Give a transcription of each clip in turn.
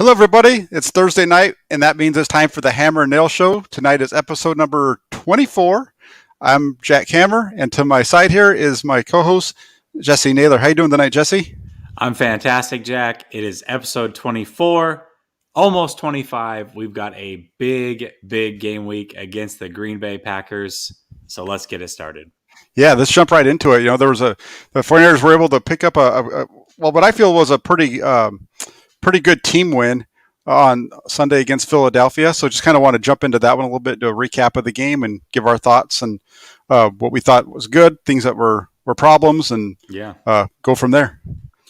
Hello, everybody. It's Thursday night, and that means it's time for the Hammer and Nail Show. Tonight is episode number 24. I'm Jack Hammer, and to my side here is my co-host, Jessie Naylor. How you doing tonight, Jessie? I'm fantastic, Jack. It is episode 24, almost 25. We've got a big game week against the Green Bay Packers. So let's get it started. Yeah, let's jump right into it. There was the 49ers were able to pick up what I feel was a pretty good team win on Sunday against Philadelphia. So just kind of want to jump into that one a little bit, do a recap of the game and give our thoughts and what we thought was good, things that were problems, and go from there.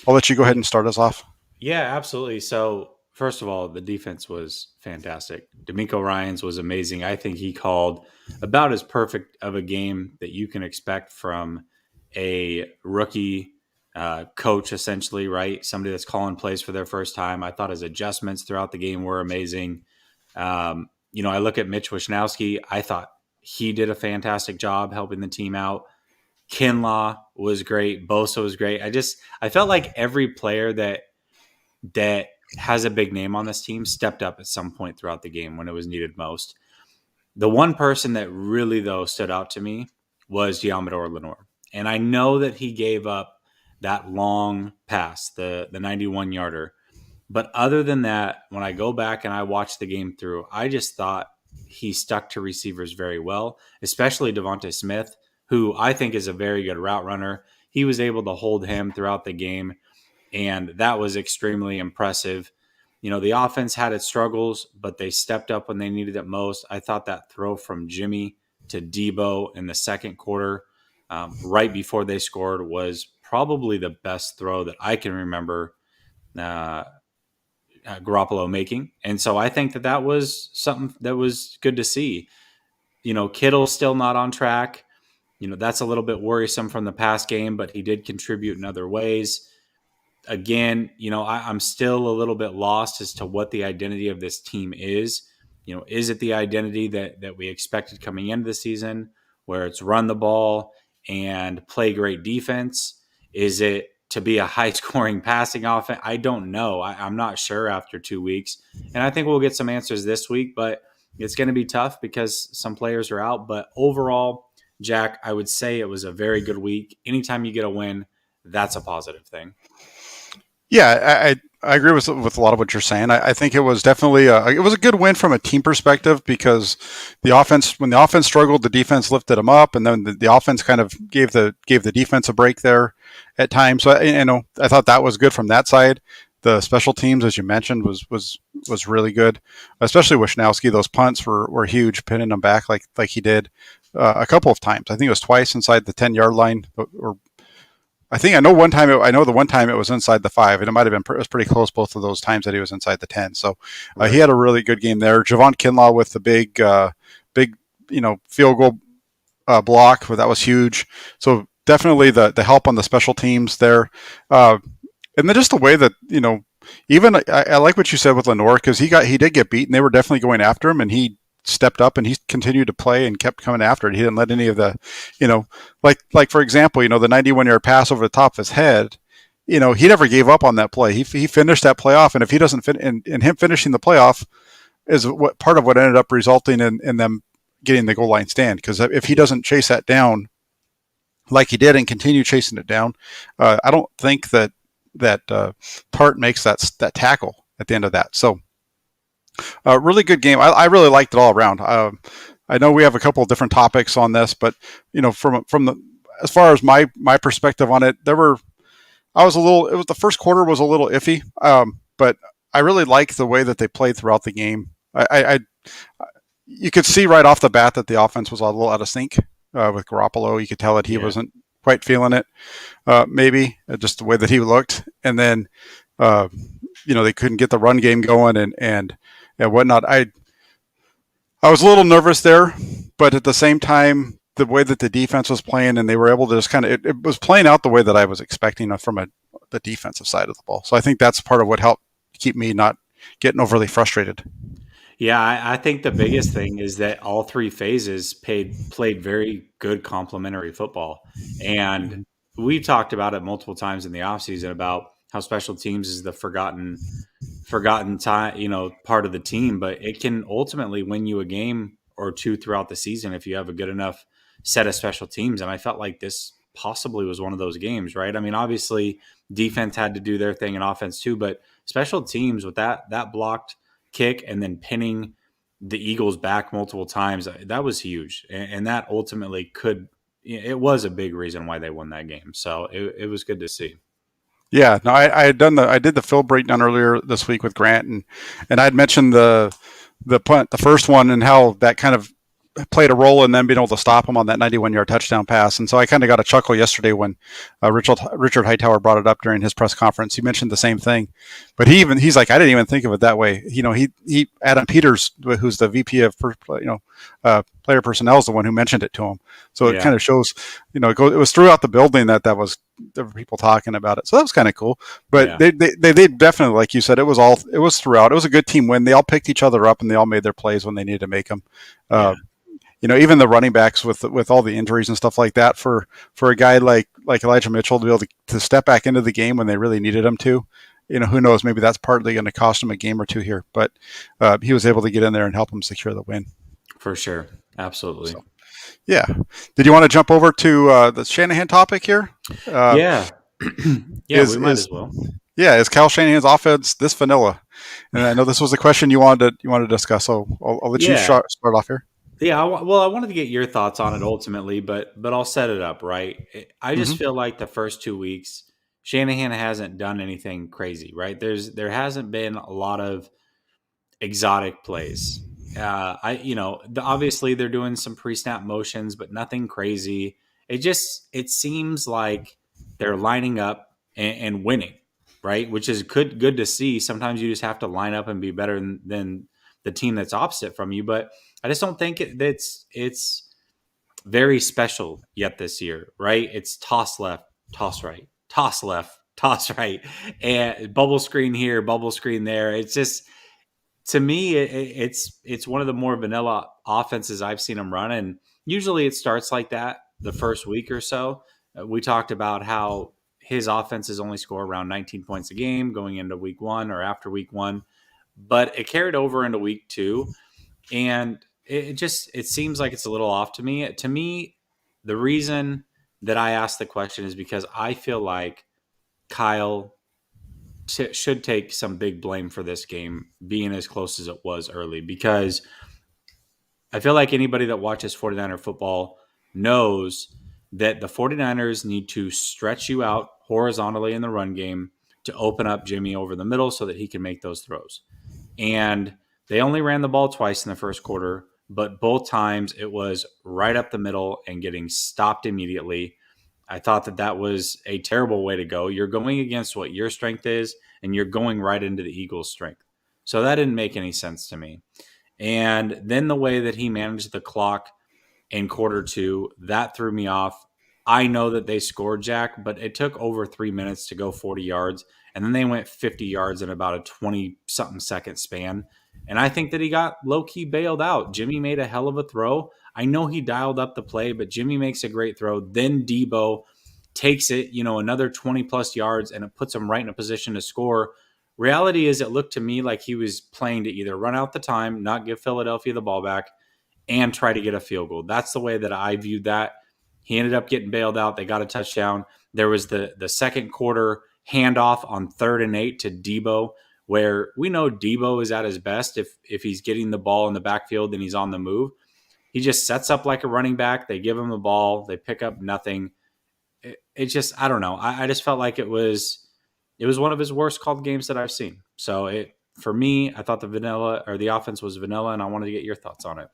I'll let you go ahead and start us off. Yeah, absolutely. So first of all, the defense was fantastic. DeMeco Ryans was amazing. I think he called about as perfect of a game that you can expect from a rookie coach, essentially, right? Somebody that's calling plays for their first time. I thought his adjustments throughout the game were amazing. I look at Mitch Wishnowsky. I thought he did a fantastic job helping the team out. Kinlaw was great. Bosa was great. I felt like every player that has a big name on this team stepped up at some point throughout the game when it was needed most. The one person that really, though, stood out to me was Diamador Lenore. And I know that he gave up that long pass, the 91-yarder. But other than that, when I go back and I watch the game through, I just thought he stuck to receivers very well, especially Devontae Smith, who I think is a very good route runner. He was able to hold him throughout the game, and that was extremely impressive. The offense had its struggles, but they stepped up when they needed it most. I thought that throw from Jimmy to Debo in the second quarter, right before they scored, was probably the best throw that I can remember Garoppolo making. And so I think that was something that was good to see. Kittle's still not on track. That's a little bit worrisome from the past game, but he did contribute in other ways. Again, I'm still a little bit lost as to what the identity of this team is. Is it the identity that we expected coming into the season, where it's run the ball and play great defense? Is it to be a high-scoring passing offense? I don't know. I'm not sure after 2 weeks. And I think we'll get some answers this week, but it's going to be tough because some players are out. But overall, Jack, I would say it was a very good week. Anytime you get a win, that's a positive thing. Yeah, I agree with a lot of what you're saying. I think it was definitely it was a good win from a team perspective because when the offense struggled, the defense lifted them up, and then the offense kind of gave the defense a break there at times. So I thought that was good from that side. The special teams, as you mentioned, was really good, especially Wishnowsky. Those punts were huge, pinning them back like he did a couple of times. I think it was twice inside the 10-yard line, or I know the one time it was inside the 5, and it was pretty close both of those times that he was inside the 10. So he had a really good game there. Javon Kinlaw with the big field goal block, that was huge. So definitely the help on the special teams there. And then just the way that, even I like what you said with Lenore, because he did get beat, and they were definitely going after him, and he stepped up and he continued to play and kept coming after it. He didn't let any of the, like for example, the 91-yard pass over the top of his head, he never gave up on that play. He finished that play off, and if he doesn't and him finishing the playoff is part of what ended up resulting in them getting the goal line stand. Because if he doesn't chase that down like he did and continue chasing it down, I don't think that Tart makes that tackle at the end of that. So really good game. I really liked it all around. I know we have a couple of different topics on this, but from the as far as my perspective on it, the first quarter was a little iffy, but I really liked the way that they played throughout the game. You could see right off the bat that the offense was a little out of sync with Garoppolo. You could tell that he wasn't quite feeling it, maybe just the way that he looked, and then they couldn't get the run game going and whatnot. I was a little nervous there, but at the same time, the way that the defense was playing, and they were able to just it was playing out the way that I was expecting from the defensive side of the ball. So I think that's part of what helped keep me not getting overly frustrated. Yeah, I think the biggest thing is that all three phases played very good complementary football. And we've talked about it multiple times in the offseason about how special teams is the forgotten forgotten time, part of the team, but it can ultimately win you a game or two throughout the season if you have a good enough set of special teams. And I felt like this possibly was one of those games, right? I mean, obviously defense had to do their thing and offense too, but special teams with that blocked kick and then pinning the Eagles back multiple times, that was huge. And that ultimately it was a big reason why they won that game. So it was good to see. Yeah, no, I did the film breakdown earlier this week with Grant, and I'd mentioned the punt, the first one, and how that kind of played a role in them being able to stop him on that 91-yard touchdown pass. And so I kind of got a chuckle yesterday when Richard Hightower brought it up during his press conference. He mentioned the same thing, but he's like, I didn't even think of it that way. He Adam Peters, who's the VP of player personnel, is the one who mentioned it to him. So it kind of shows, it was throughout the building that was there were people talking about it. So that was kind of cool. But they definitely, like you said, it was throughout. It was a good team win. They all picked each other up and they all made their plays when they needed to make them. Even the running backs with all the injuries and stuff like that, for a guy like Elijah Mitchell to be able to step back into the game when they really needed him to, who knows, maybe that's partly going to cost him a game or two here, but he was able to get in there and help him secure the win. For sure. Absolutely. So, yeah. Did you want to jump over to the Shanahan topic here? Yeah. We might as well. Yeah. Is Kyle Shanahan's offense this vanilla? And I know this was a question you wanted to discuss, so I'll let you start off here. Yeah, I wanted to get your thoughts on it ultimately, but I'll set it up, right? I just feel like the first 2 weeks, Shanahan hasn't done anything crazy, right? There hasn't been a lot of exotic plays. Obviously they're doing some pre-snap motions, but nothing crazy. It seems like they're lining up and winning, right? Which is good to see. Sometimes you just have to line up and be better than the team that's opposite from you, but I just don't think it's very special yet this year, right? It's toss left, toss right, toss left, toss right, and bubble screen here, bubble screen there. It's just, to me, it's one of the more vanilla offenses I've seen them run, and usually it starts like that the first week or so. We talked about how his offenses only score around 19 points a game going into week one or after week one, but it carried over into week two, and it seems like it's a little off to me. To me, the reason that I asked the question is because I feel like Kyle should take some big blame for this game being as close as it was early, because I feel like anybody that watches 49er football knows that the 49ers need to stretch you out horizontally in the run game to open up Jimmy over the middle so that he can make those throws. And they only ran the ball twice in the first quarter, but both times it was right up the middle and getting stopped immediately. I thought that was a terrible way to go. You're going against what your strength is, and you're going right into the Eagles' strength. So that didn't make any sense to me. And then the way that he managed the clock in quarter two, that threw me off. I know that they scored, Jack, but it took over 3 minutes to go 40 yards. And then they went 50 yards in about a 20-something second span. And I think that he got low-key bailed out. Jimmy made a hell of a throw. I know he dialed up the play, but Jimmy makes a great throw. Then Debo takes it, another 20-plus yards, and it puts him right in a position to score. Reality is, it looked to me like he was playing to either run out the time, not give Philadelphia the ball back, and try to get a field goal. That's the way that I viewed that. He ended up getting bailed out. They got a touchdown. There was the second quarter handoff on 3rd and 8 to Debo, where we know Debo is at his best if he's getting the ball in the backfield and he's on the move. He just sets up like a running back. They give him the ball. They pick up nothing. It just, I don't know. I just felt like it was one of his worst called games that I've seen. So for me, I thought the offense was vanilla, and I wanted to get your thoughts on it.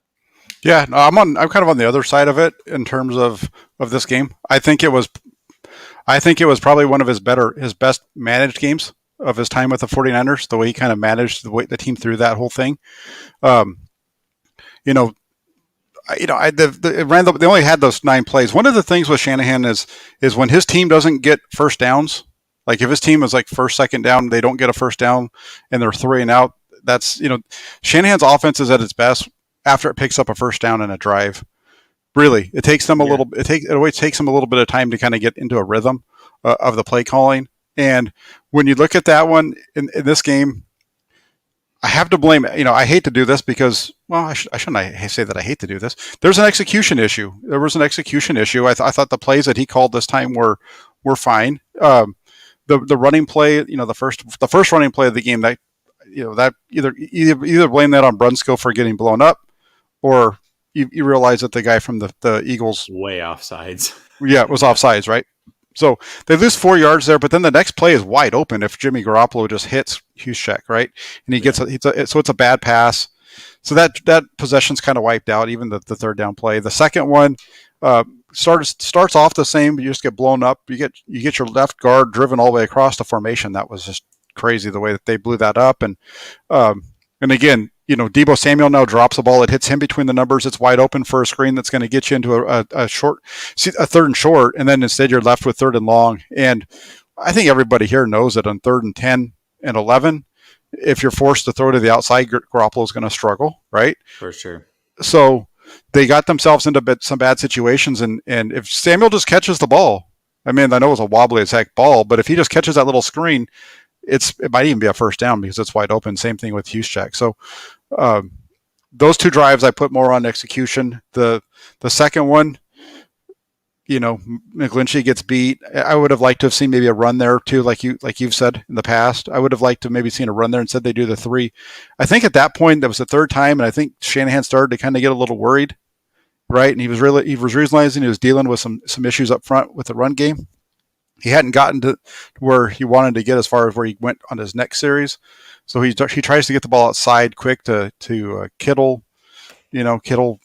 Yeah, no, I'm kind of on the other side of it in terms of this game. I think it was probably one of his best managed games of his time with the 49ers, the way he kind of managed the team through that whole thing. They only had those 9 plays. One of the things with Shanahan is when his team doesn't get first downs, like if his team is like first, second down, they don't get a first down and they're 3 and out. That's, Shanahan's offense is at its best after it picks up a first down and a drive. Really, it takes them it always takes them a little bit of time to kind of get into a rhythm of the play calling. And when you look at that one in this game, I have to blame, I hate to do this because, well, I shouldn't say that I hate to do this. There's an execution issue. There was an execution issue. I thought the plays that he called this time were fine. The running play, the first running play of the game, that that either blame that on Brunskill for getting blown up, or you realize that the guy from the Eagles, Way off sides. yeah, was offsides, right? So they lose 4 yards there, but then the next play is wide open if Jimmy Garoppolo just hits Juszczyk, right? And he gets so it's a bad pass. So that possession's kind of wiped out, even the third down play. The second one starts off the same, but you just get blown up. You get your left guard driven all the way across the formation. That was just crazy the way that they blew that up. And again, Deebo Samuel now drops the ball. It hits him between the numbers. It's wide open for a screen that's going to get you into a third and short, and then instead you're left with third and long. And I think everybody here knows that on 3rd and 10 and 11, if you're forced to throw to the outside, Garoppolo is going to struggle, right? For sure. So they got themselves into some bad situations, and if Samuel just catches the ball, I mean, I know it was a wobbly as heck ball, but if he just catches that little screen, it might even be a first down because it's wide open. Same thing with Juszczyk. So those two drives I put more on execution. The second one, McGlinchey gets beat. I would have liked to have seen maybe a run there too, like you've said in the past. I would have liked to maybe seen a run there. Instead, they do the 3. I think at that point that was the third time, and I think Shanahan started to kind of get a little worried, right? And he was realizing he was dealing with some issues up front with the run game. He hadn't gotten to where he wanted to get as far as where he went on his next series. So he tries to get the ball outside quick to Kittle. Kittle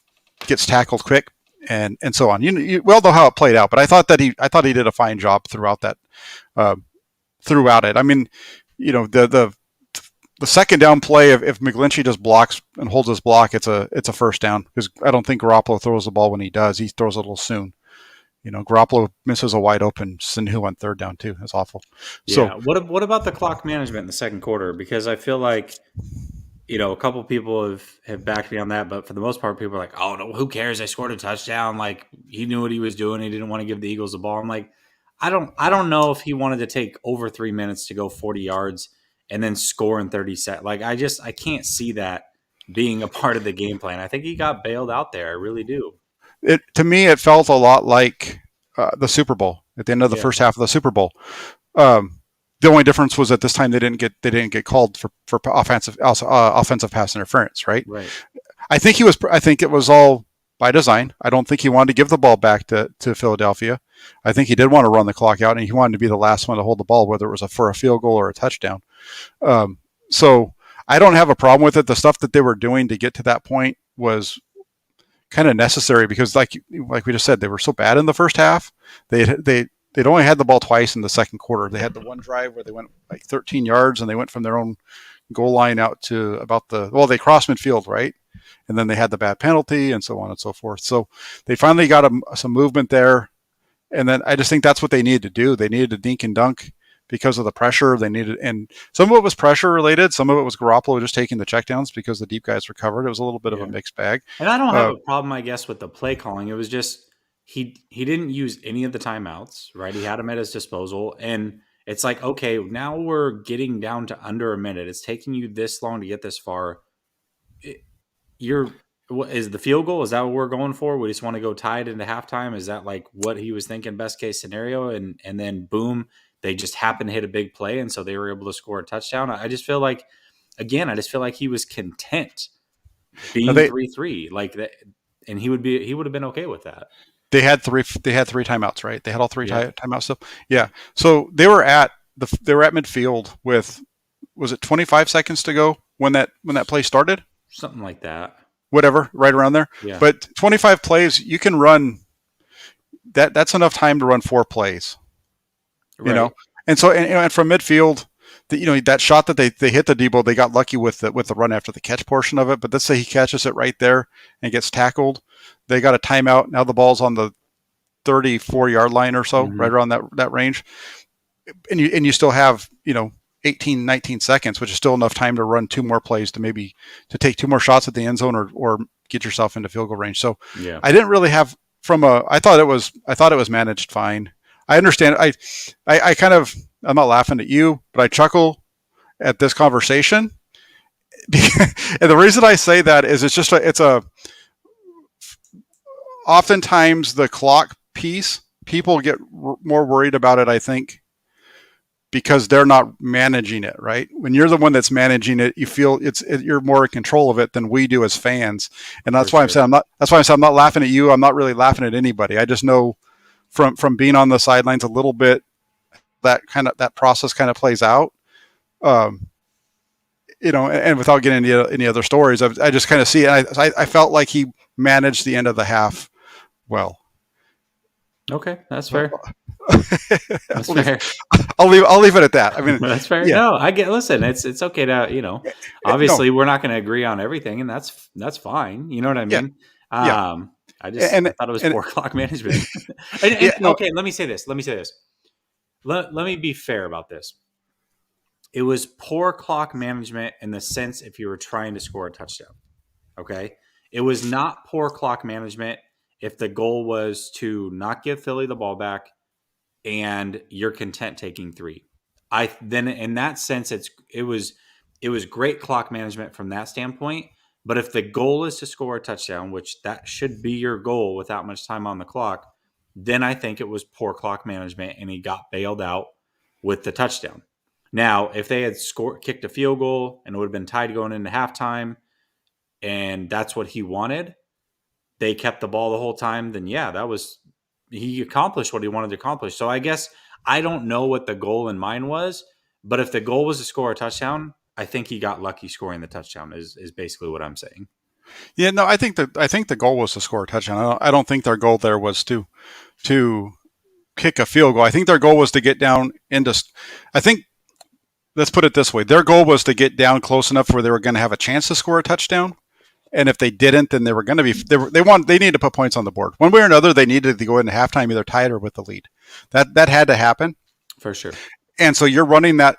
gets tackled quick and so on. You well know how it played out, but I thought he did a fine job throughout that throughout it. I mean, the second down play, if McGlinchey just blocks and holds his block, it's a first down because I don't think Garoppolo throws the ball when he does. He throws it a little soon. Garoppolo misses a wide open Sinhu on third down too. That's awful. Yeah. So what about the clock management in the second quarter? Because I feel like, a couple people have backed me on that, but for the most part, people are like, "Oh no, who cares? I scored a touchdown. Like he knew what he was doing. He didn't want to give the Eagles the ball." I'm like, I don't know if he wanted to take over 3 minutes to go 40 yards and then score in 30 seconds. Like I can't see that being a part of the game plan. I think he got bailed out there. I really do. to me, it felt a lot like the Super Bowl at the end of the first half of the Super Bowl. The only difference was at this time they didn't get called for offensive pass interference, right? Right. I think it was all by design. I don't think he wanted to give the ball back to Philadelphia. I think he did want to run the clock out, and he wanted to be the last one to hold the ball, whether it was for a field goal or a touchdown. So I don't have a problem with it. The stuff that they were doing to get to that point was kind of necessary because, like we just said, they were so bad in the first half. They'd only had the ball twice in the second quarter. They had the one drive where they went like 13 yards, and they went from their own goal line out to about they crossed midfield, right? And then they had the bad penalty and so on and so forth. So they finally got some movement there. And then I just think that's what they needed to do. They needed to dink and dunk because of the pressure they needed. And some of it was pressure related. Some of it was Garoppolo just taking the checkdowns because the deep guys recovered. It was a little bit of a mixed bag. And I don't have a problem, I guess, with the play calling. It was just he didn't use any of the timeouts, right? He had them at his disposal. And it's like, okay, now we're getting down to under a minute. It's taking you this long to get this far. Is the field goal? Is that what we're going for? We just want to go tied into halftime. Is that like what he was thinking, best case scenario? And then boom, they just happened to hit a big play, and so they were able to score a touchdown. I just feel like, again, he was content being 3-3 like that, and he would have been okay with that. They had three timeouts, right? They had all three timeouts. So yeah, so they were at midfield with, was it 25 seconds to go when that play started? Something like that. Whatever, right around there. Yeah. But 25 plays, you can run that. That's enough time to run 4 plays. You know, and so and from midfield, that shot that they hit the Deebo, they got lucky with the run after the catch portion of it. But let's say he catches it right there and gets tackled, they got a timeout. Now the ball's on the 34-yard line or so, right around that range, and you still have 18, 19 seconds, which is still enough time to run 2 more plays to take 2 more shots at the end zone or get yourself into field goal range. So I didn't really have I thought it was managed fine. I understand. I'm not laughing at you, but I chuckle at this conversation And the reason I say that is it's a oftentimes the clock piece, people get more worried about it, I think, because they're not managing it, right? When you're the one that's managing it, you feel you're more in control of it than we do as fans. And For that's why sure. I'm not laughing at you. I'm not really laughing at anybody. I just know from being on the sidelines a little bit, that process kind of plays out. Um, and without getting into any other stories, I just kind of see it. I felt like he managed the end of the half well. Okay, that's fair. That's I'll leave, fair. I'll leave it at that. I mean, That's fair. yeah, No, I get. Listen, it's okay to no, Obviously, we're not going to agree on everything, and that's fine. You know what I yeah, mean? yeah, I and thought it was and poor clock management. yeah, and no, okay, let me say this. Let me be fair about this. It was poor clock management in the sense if you were trying to score a touchdown. Okay, it was not poor clock management if the goal was to not give Philly the ball back and you're content taking three. I then in that sense it was great clock management from that standpoint. But if the goal is to score a touchdown, which that should be your goal without much time on the clock, then I think it was poor clock management and he got bailed out with the touchdown. Now, if they had kicked a field goal and it would have been tied going into halftime and that's what he wanted, they kept the ball the whole time, then yeah, he accomplished what he wanted to accomplish. So I guess I don't know what the goal in mind was, but if the goal was to score a touchdown, I think he got lucky scoring the touchdown is basically what I'm saying. yeah, no. I think the goal was to score a touchdown. I don't think their goal there was to kick a field goal. I think their goal was to get down into. I think let's put it this way: their goal was to get down close enough where they were going to have a chance to score a touchdown. And if they didn't, then they were going to be they needed to put points on the board one way or another. They needed to go into halftime either tied or with the lead. That had to happen. For sure. And so you're running that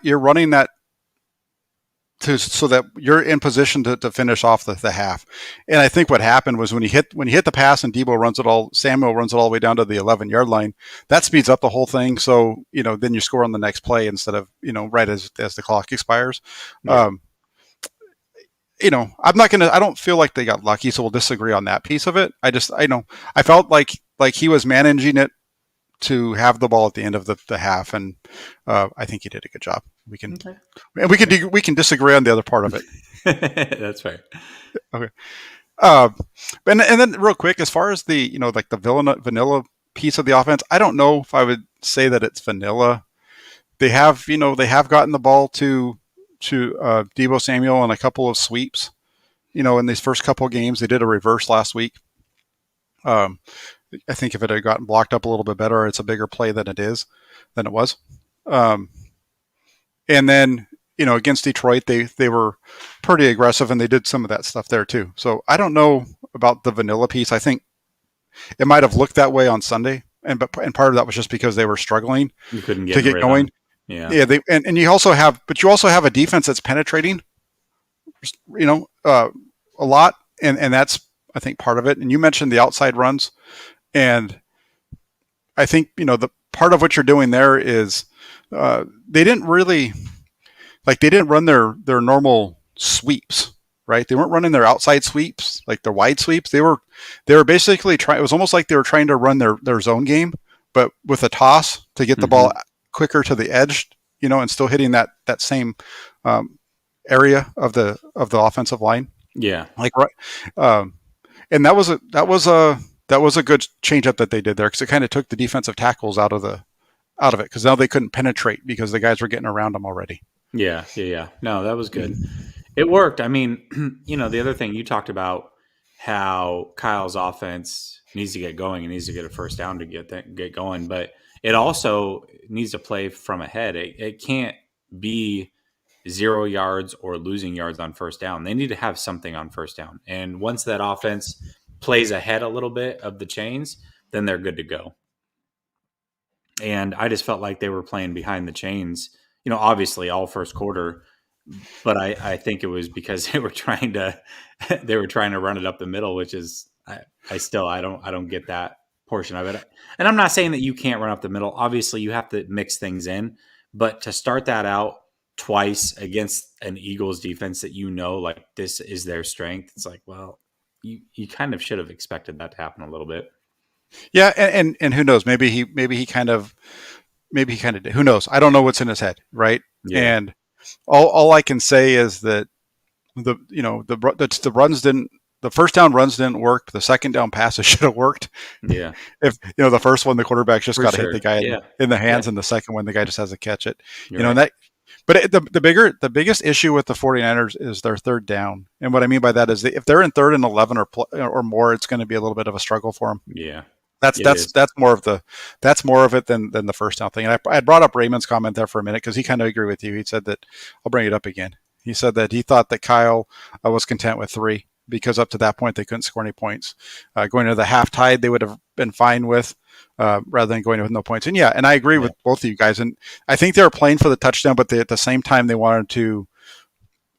so that you're in position to finish off the half. And I think what happened was when you hit the pass and Samuel runs it all the way down to the 11-yard line, that speeds up the whole thing. So then you score on the next play instead of right as the clock expires. Yeah. I don't feel like they got lucky, so we'll disagree on that piece of it. I felt like he was managing it to have the ball at the end of the half, and I think he did a good job. Okay. We can disagree on the other part of it. That's fair. Okay. And then real quick, as far as the like the vanilla piece of the offense, I don't know if I would say that it's vanilla. They have gotten the ball to Deebo Samuel on a couple of sweeps. In these first couple of games, they did a reverse last week. I think if it had gotten blocked up a little bit better, it's a bigger play than it was. And then against Detroit, they were pretty aggressive and they did some of that stuff there too. So I don't know about the vanilla piece. I think it might have looked that way on Sunday, and part of that was just because they were struggling You couldn't to get rhythm. going. Yeah. Yeah, and you also have a defense that's penetrating, a lot, and that's I think part of it. And you mentioned the outside runs, and I think the part of what you're doing there is they didn't run their normal sweeps, right? They weren't running their outside sweeps, like their wide sweeps. They were basically trying. It was almost like they were trying to run their zone game, but with a toss to get the ball quicker to the edge, and still hitting that same area of the offensive line. Yeah. Like right, and that was a good change up that they did there because it kind of took the defensive tackles out of it because now they couldn't penetrate because the guys were getting around them already. Yeah. No, that was good. It worked. I mean, the other thing you talked about how Kyle's offense needs to get going and needs to get a first down to get going, but it also needs to play from ahead. It can't be 0 yards or losing yards on first down. They need to have something on first down. And once that offense plays ahead a little bit of the chains, then they're good to go. And I just felt like they were playing behind the chains, obviously all first quarter, but I think it was because they were trying to run it up the middle, which is I don't get that portion of it. And I'm not saying that you can't run up the middle. Obviously, you have to mix things in, but to start that out twice against an Eagles defense that like this is their strength. It's like, well, you kind of should have expected that to happen a little bit. Yeah, and who knows? Maybe he kind of did. Who knows? I don't know what's in his head, right? Yeah. And all I can say is that the runs didn't. The first down runs didn't work. But the second down passes should have worked. Yeah. If the first one the quarterback's just got to hit the guy Yeah. in the hands, Yeah. and the second one the guy just has to catch it. You're And right. that. But the biggest issue with the 49ers is their third down. And what I mean by that is if they're in 3rd and 11 or more, it's going to be a little bit of a struggle for them. Yeah. That's more of it than the first down thing. And I brought up Raymond's comment there for a minute because he kind of agreed with you. He said that I'll bring it up again. He said that he thought that Kyle was content with 3 because up to that point they couldn't score any points. Going to the half tied, they would have been fine with rather than going with no points. And and I agree with both of you guys. And I think they were playing for the touchdown, but at the same time they wanted to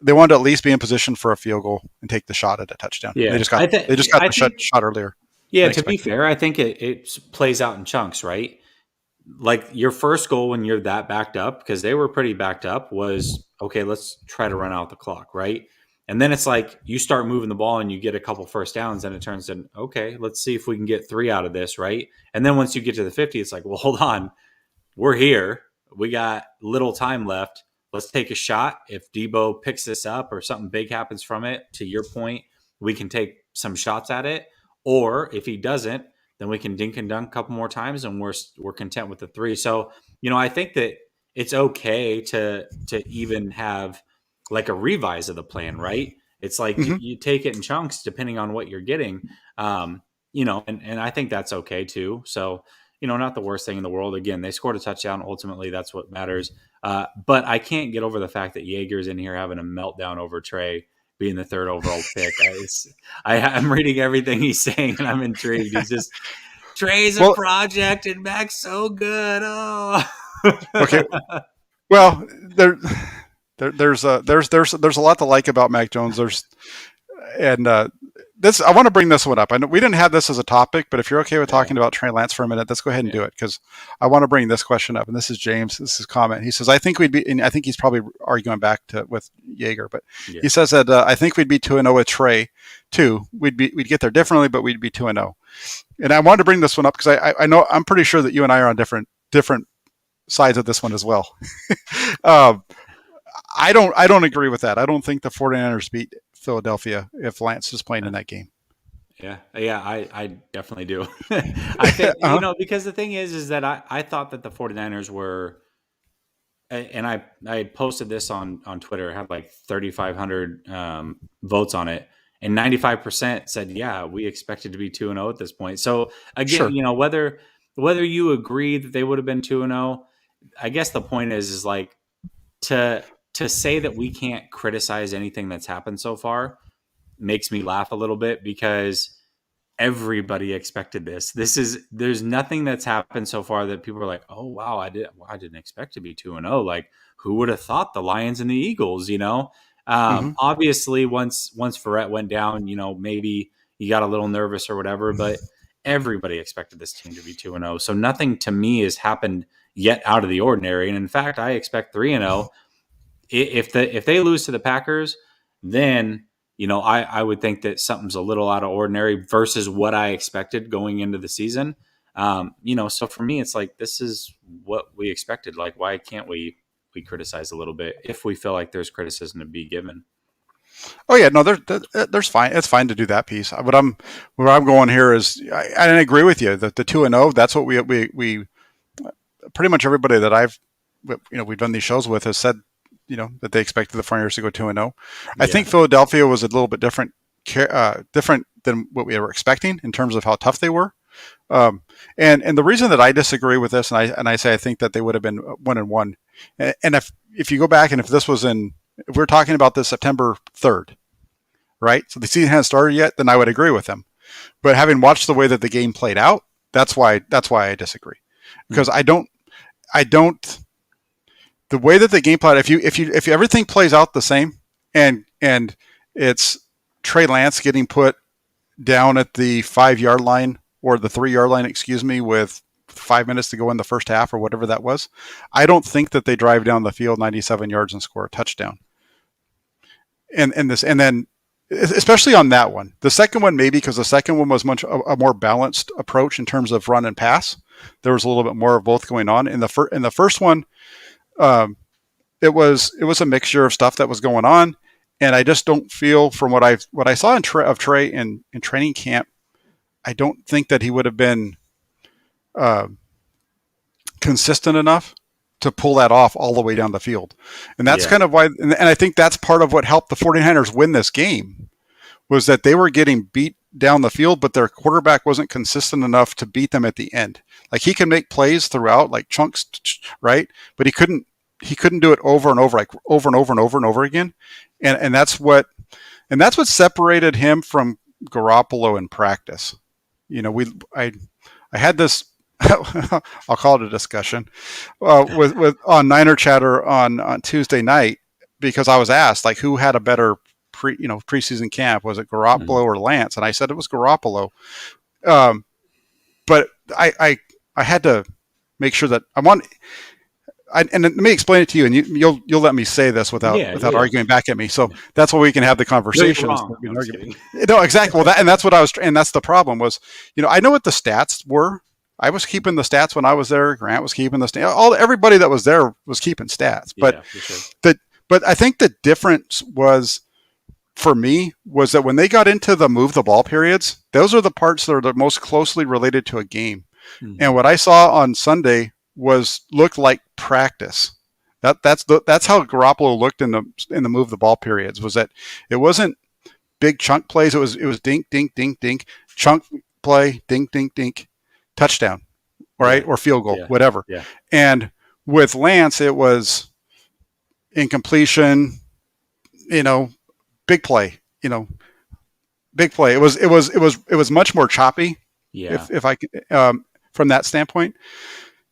at least be in position for a field goal and take the shot at a touchdown. Yeah. They just got the shot earlier. Yeah, to be fair, I think it plays out in chunks, right? Like your first goal when you're that backed up, because they were pretty backed up, was okay, let's try to run out the clock, right? And then it's like you start moving the ball and you get a couple first downs, and it turns in, okay, let's see if we can get 3 out of this, right? And then once you get to the 50, it's like, well, hold on, we're here. We got little time left. Let's take a shot. If Debo picks this up or something big happens from it, to your point, we can take some shots at it. Or if he doesn't, then we can dink and dunk a couple more times, and we're content with the 3. So, I think that it's okay to even have like a revise of the plan, right? It's like you take it in chunks depending on what you're getting, and I think that's okay too. So, not the worst thing in the world. Again, they scored a touchdown. Ultimately, that's what matters. But I can't get over the fact that Jaeger's in here having a meltdown over Trey being the 3rd overall pick. I'm reading everything he's saying, and I'm intrigued. He's just, Trey's a project, and Mac's so good. Oh, okay. Well, there's a lot to like about Mac Jones. I want to bring this one up. I know we didn't have this as a topic, but if you're okay with talking about Trey Lance for a minute, let's go ahead and do it, because I want to bring this question up. And this is James. This is comment. He says, I think he's probably arguing back with Jaeger, but he says that I think we'd be 2-0 with Trey too. We'd get there differently, but we'd be 2-0. And I wanted to bring this one up because I know I'm pretty sure that you and I are on different sides of this one as well. I don't agree with that. I don't think the 49ers beat Philadelphia if Lance is playing in that game. Yeah, I definitely do. I think, because the thing is that I thought that the 49ers were, and I posted this on Twitter, had like 3,500 votes on it, and 95% said, yeah, we expected to be 2-0 at this point. So again, sure. Whether you agree that they would have been 2-0, I guess the point is like to say that we can't criticize anything that's happened so far makes me laugh a little bit, because everybody expected this. There's nothing that's happened so far that people are like, oh wow, I didn't expect to be 2-0. Like, who would have thought the Lions and the Eagles? Obviously, once Ferret went down, maybe you got a little nervous or whatever, but everybody expected this team to be 2-0. So nothing to me has happened yet out of the ordinary. And in fact, I expect 3-0. If they lose to the Packers, then I would think that something's a little out of ordinary versus what I expected going into the season. So for me, it's like, this is what we expected. Like, why can't we criticize a little bit if we feel like there's criticism to be given? Oh yeah, no, there's fine. It's fine to do that piece. Where I'm going here is I agree with you that the 2-0. That's what we pretty much everybody that we've done these shows with has said. That they expected the 49ers to go 2-0. I think Philadelphia was a little bit different than what we were expecting in terms of how tough they were. And the reason that I disagree with this, and I say I think that they would have been 1-1. And if you go back and if we're talking about this September 3rd, right? So the season hasn't started yet, then I would agree with them. But having watched the way that the game played out, that's why I disagree, because I don't. The way that the game played, if everything plays out the same, and it's Trey Lance getting put down at the 5-yard line or the 3-yard line, with 5 minutes to go in the first half or whatever that was. I don't think that they drive down the field 97 yards and score a touchdown. And then especially on that one. The second one, maybe because the second one was much a more balanced approach in terms of run and pass. There was a little bit more of both going on. In the first one, it was a mixture of stuff that was going on, and I just don't feel from what I saw of Trey in training camp. I don't think that he would have been consistent enough to pull that off all the way down the field. And that's kind of why, and I think that's part of what helped the 49ers win this game, was that they were getting beat down the field, but their quarterback wasn't consistent enough to beat them at the end. Like, he can make plays throughout, like chunks, right? But he couldn't do it over and over, like over and over and over and over again. And that's what separated him from Garoppolo in practice. I had this, I'll call it a discussion with on Niner Chatter on Tuesday night, because I was asked, like, who had a better preseason camp? Was it Garoppolo or Lance? And I said it was Garoppolo. But I had to make sure that and let me explain it to you, and you'll let me say this without arguing back at me. So that's why we can have the conversation. No, exactly. Well, that's what I was, and that's the problem was, I know what the stats were. I was keeping the stats when I was there. Grant was keeping the stats. Everybody that was there was keeping stats. But but I think the difference was, for me, was that when they got into the move the ball periods, those are the parts that are the most closely related to a game. Mm-hmm. And what I saw on Sunday looked like practice. That's how Garoppolo looked in the move the ball periods. Was that it wasn't big chunk plays. It was dink dink dink dink, chunk play, dink dink dink, touchdown, right, or field goal, whatever. Yeah. And with Lance, it was incompletion, big play, big play. It was much more choppy. Yeah. If I could, from that standpoint.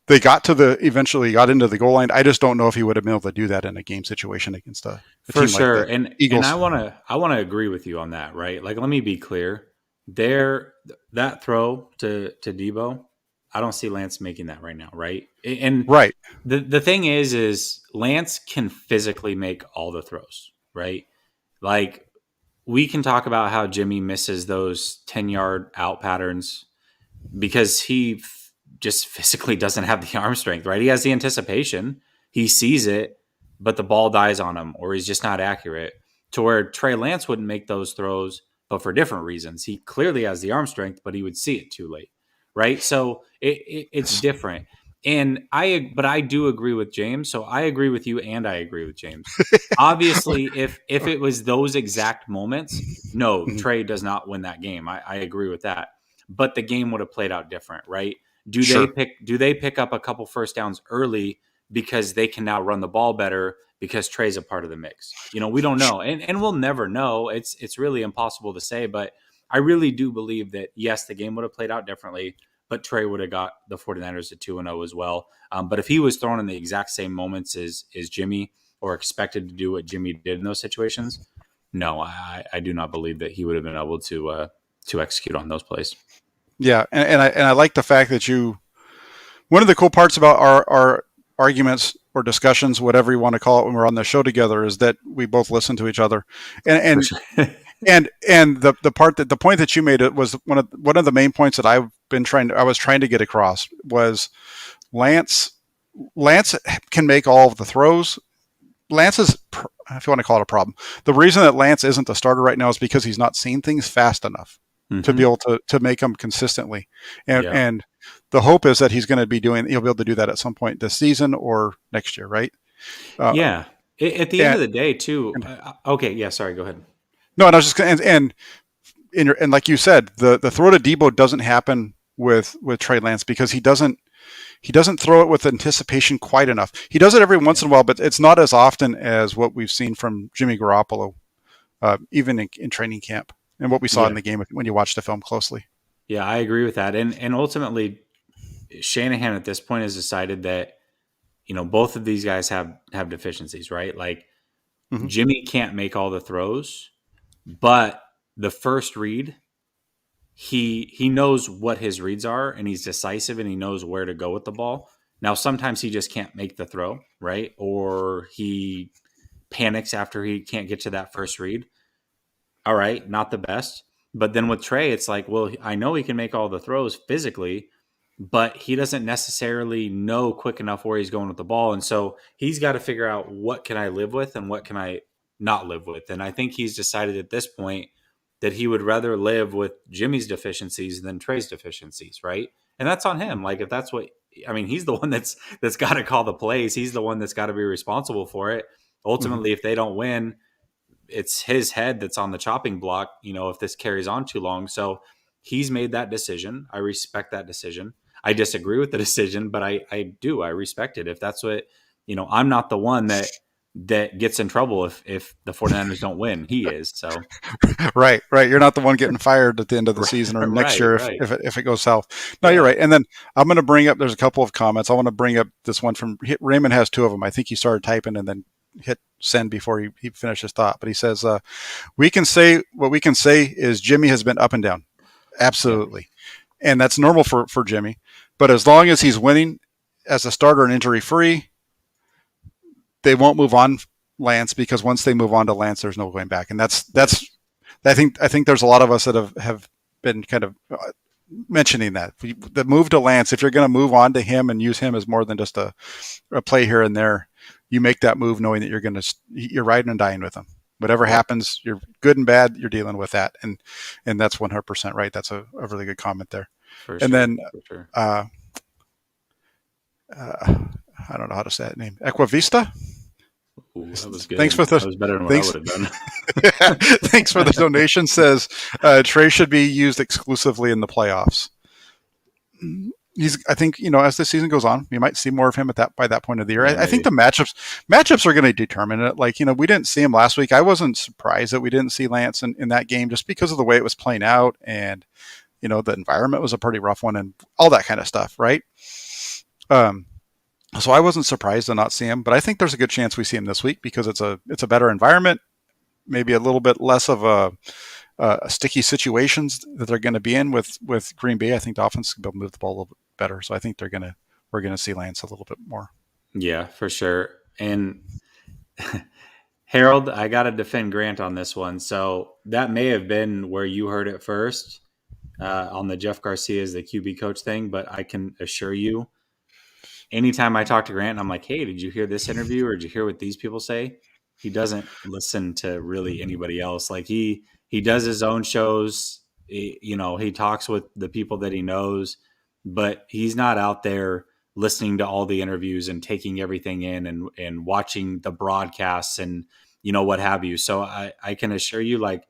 They eventually got into the goal line. I just don't know if he would have been able to do that in a game situation against a for team sure. Like and I want to agree with you on that, right? Like, let me be clear. That throw to Debo, I don't see Lance making that right now, right? And right. The thing is Lance can physically make all the throws, right? Like, we can talk about how Jimmy misses those 10-yard out patterns because he just physically doesn't have the arm strength, right? He has the anticipation, he sees it, but the ball dies on him, or he's just not accurate, to where Trey Lance wouldn't make those throws, but for different reasons. He clearly has the arm strength, but he would see it too late, right? So it's different. But I do agree with James. So I agree with you, and I agree with James. Obviously, if it was those exact moments, no, Trey does not win that game. I agree with that. But the game would have played out different, right? Do they pick up a couple first downs early because they can now run the ball better because Trey's a part of the mix? We don't know, and we'll never know. It's really impossible to say, but I really do believe that, yes, the game would have played out differently, but Trey would have got the 49ers to 2-0 as well. But if he was thrown in the exact same moments as Jimmy, or expected to do what Jimmy did in those situations, no, I do not believe that he would have been able to execute on those plays. Yeah, and I like the fact that one of the cool parts about our arguments or discussions, whatever you want to call it, when we're on the show together, is that we both listen to each other. And the point that you made, it was one of the main points that I was trying to get across was Lance can make all of the throws. Lance is, if you want to call it a problem, the reason that Lance isn't the starter right now is because he's not seeing things fast enough. Mm-hmm. To be able to make them consistently, and the hope is that he'll be able to do that at some point this season or next year, right? At the end of the day, too. Okay, yeah. Sorry, go ahead. No, and I was just and like you said, the throw to Debo doesn't happen with Trey Lance because he doesn't throw it with anticipation quite enough. He does it every once in a while, but it's not as often as what we've seen from Jimmy Garoppolo, even in training camp. And what we saw in the game when you watch the film closely. Yeah, I agree with that. And ultimately, Shanahan at this point has decided that, both of these guys have deficiencies, right? Like, mm-hmm. Jimmy can't make all the throws, but the first read he knows what his reads are, and he's decisive, and he knows where to go with the ball. Now, sometimes he just can't make the throw, right? Or he panics after he can't get to that first read. All right, not the best. But then with Trey, it's like, well, I know he can make all the throws physically, but he doesn't necessarily know quick enough where he's going with the ball. And so he's got to figure out, what can I live with and what can I not live with. And I think he's decided at this point that he would rather live with Jimmy's deficiencies than Trey's deficiencies, right? And that's on him. Like, if that's what, I mean, he's the one that's got to call the plays. He's the one that's got to be responsible for it. Mhm. Ultimately, if they don't win, it's his head that's on the chopping block, if this carries on too long. So he's made that decision. I respect that decision. I disagree with the decision, but I respect it. If that's what, I'm not the one that gets in trouble if the 49ers don't win. He is. So Right, right. You're not the one getting fired at the end of the season or next right, year right. if it goes south. No, you're Yeah. right. And then I'm going to bring up. There's a couple of comments. I want to bring up this one from Raymond. Has two of them. I think he started typing and then hit send before he finished his thought. But he says, "We can say what we can say is Jimmy has been up and down, Yep. absolutely, and that's normal for Jimmy. But as long as he's winning as a starter and injury free, they won't move on Lance, because once they move on to Lance, there's no going back. And Yep. that's I think there's a lot of us that have been kind of mentioning that the move to Lance. If you're going to move on to him and use him as more than just a play here and there, you make that move knowing that you're riding and dying with him. Whatever Yep. happens, you're good and bad. You're dealing with that, and that's 100% right. That's a really good comment there. For And sure. then For sure. uh, I don't know how to say that name. Equavista. Ooh, that was Thanks good. for the That was better than what I thanks would have done. thanks for the donation. Says Trey should be used exclusively in the playoffs. I think as the season goes on, we might see more of him by that point of the year. Yeah, I think maybe. the matchups are going to determine it. Like we didn't see him last week. I wasn't surprised that we didn't see Lance in that game just because of the way it was playing out, and the environment was a pretty rough one and all that kind of stuff, right? Um, so I wasn't surprised to not see him, but I think there's a good chance we see him this week because it's a better environment, maybe a little bit less of a sticky situations that they're going to be in with Green Bay. I think the offense can be able to move the ball a little bit better, so I think we're gonna see Lance a little bit more. Yeah, for sure. And Harold, I got to defend Grant on this one. So that may have been where you heard it first, on the Jeff Garcia is the QB coach thing. But I can assure you, anytime I talk to Grant and I'm like, hey, did you hear this interview or did you hear what these people say? He doesn't listen to really anybody else. Like he does his own shows. He talks with the people that he knows, but he's not out there listening to all the interviews and taking everything in and watching the broadcasts and what have you. So I can assure you, like,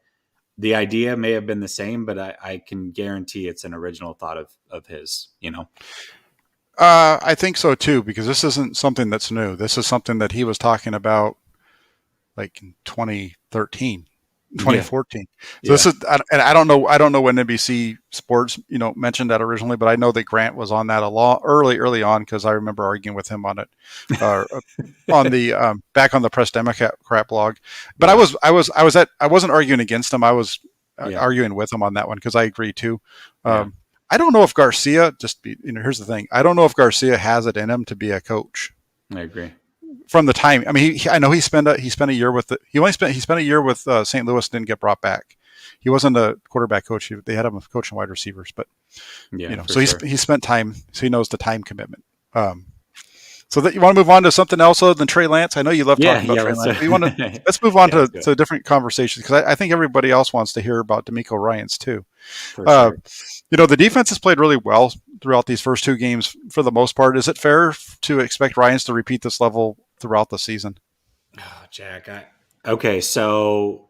the idea may have been the same, but I can guarantee it's an original thought of his. I think so too, because this isn't something that's new. This is something that he was talking about like in 2013, Yeah. 2014. So this Yeah. is, and I don't know when NBC Sports, mentioned that originally, but I know that Grant was on that a lot early on because I remember arguing with him on it, uh, on the back on the Press Democrat blog. But Yeah. I wasn't arguing against him. I was Yeah. arguing with him on that one because I agree too. Yeah. Um, I don't know if Garcia here's the thing. I don't know if Garcia has it in him to be a coach I agree. from the time. I mean, I know he spent a year with he spent a year with St. Louis, didn't get brought back. He wasn't a quarterback coach. They had him coaching wide receivers, but Yeah, for so sure. he spent time, so he knows the time commitment. Um, so that you want to move on to something else other than Trey Lance. I know you love Yeah. talking about Yeah. Trey Let's Lance. But you want to let's move on yeah, let's go to different conversations because I think everybody else wants to hear about DeMeco Ryans too. for Uh, sure. the defense has played really well throughout these first two games for the most part. Is it fair to expect Ryans to repeat this level throughout the season? Oh, Jack. Okay, so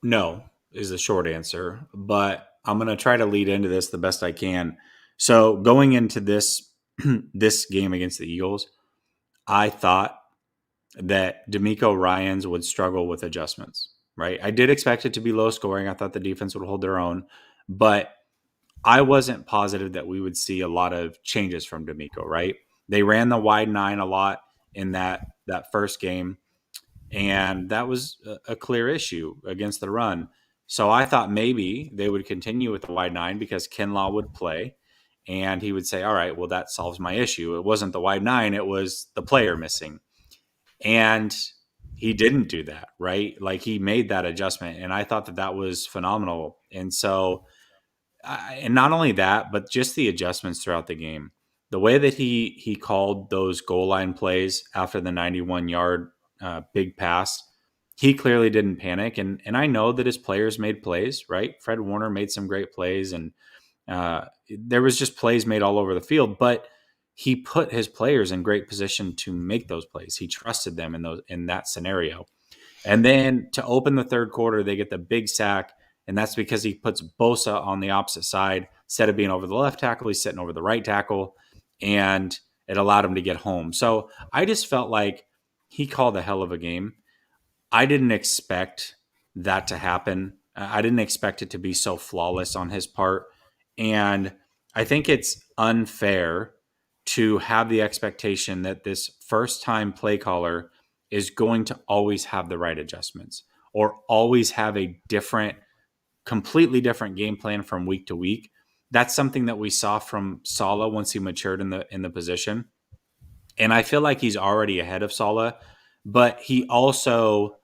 no is the short answer, but I'm gonna try to lead into this the best I can. So going into this this game against the Eagles, I thought that DeMeco Ryans would struggle with adjustments. Right, I did expect it to be low scoring. I thought the defense would hold their own, but I wasn't positive that we would see a lot of changes from DeMeco. Right, they ran the wide nine a lot in that first game, and that was a clear issue against the run. So I thought maybe they would continue with the wide nine because Kinlaw would play and he would say, all right, well, that solves my issue. It wasn't the wide nine, it was the player missing. And he didn't do that, right? Like he made that adjustment. And I thought that that was phenomenal. And so, and not only that, but just the adjustments throughout the game. The way that he called those goal line plays after the 91-yard big pass, he clearly didn't panic. And I know that his players made plays, right? Fred Warner made some great plays, and there was just plays made all over the field. But he put his players in great position to make those plays. He trusted them in that scenario. And then to open the third quarter, they get the big sack. And that's because he puts Bosa on the opposite side. Instead of being over the left tackle, he's sitting over the right tackle. And it allowed him to get home. So I just felt like he called a hell of a game. I didn't expect that to happen. I didn't expect it to be so flawless on his part. And I think it's unfair to have the expectation that this first time play caller is going to always have the right adjustments or always have a completely different game plan from week to week. That's something that we saw from Saleh once he matured in the position. And I feel like he's already ahead of Saleh, but he also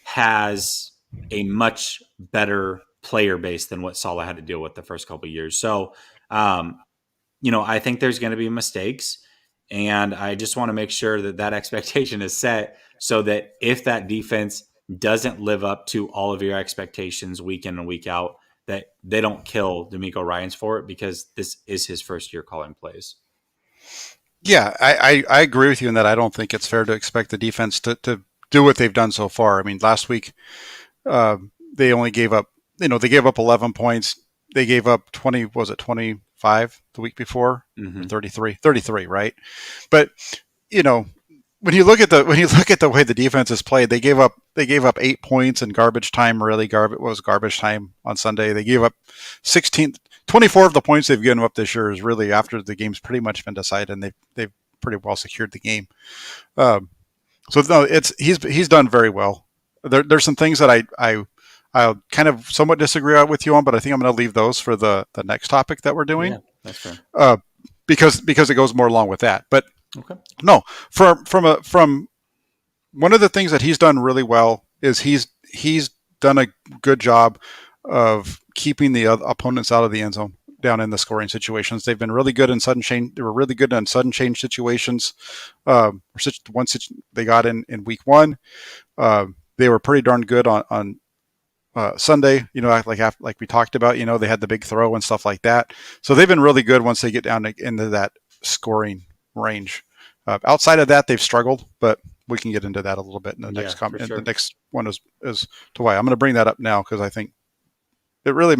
has a much better player base than what Saleh had to deal with the first couple of years. So, I think there's going to be mistakes, and I just want to make sure that that expectation is set so that if that defense doesn't live up to all of your expectations week in and week out, that they don't kill DeMeco Ryans for it because this is his first year calling plays. Yeah, I agree with you in that I don't think it's fair to expect the defense to do what they've done so far. I mean, last week they only gave up, they gave up 11 points. They gave up 20, was it 25 the week before? Mm-hmm. 33, right? But, when you look at the way the defense is played, they gave up 8 points in garbage time. Really, garbage time on Sunday. They gave up 24 of the points they've given up this year is really after the game's pretty much been decided, and they've pretty well secured the game. So no, he's done very well. There's some things that I'll kind of somewhat disagree with you on, but I think I'm going to leave those for the next topic that we're doing. Yeah, that's fair. Because it goes more along with that. But okay. No, from one of the things that he's done really well is he's done a good job of keeping the opponents out of the end zone down in the scoring situations. They've been really good in sudden change. They were really good in sudden change situations. Once they got in week one, they were pretty darn good on Sunday. Like we talked about. They had the big throw and stuff like that. So they've been really good once they get down into that scoring range. Outside of that, they've struggled, but we can get into that a little bit in the next comment. Sure. The next one is to why. I'm going to bring that up now because I think it really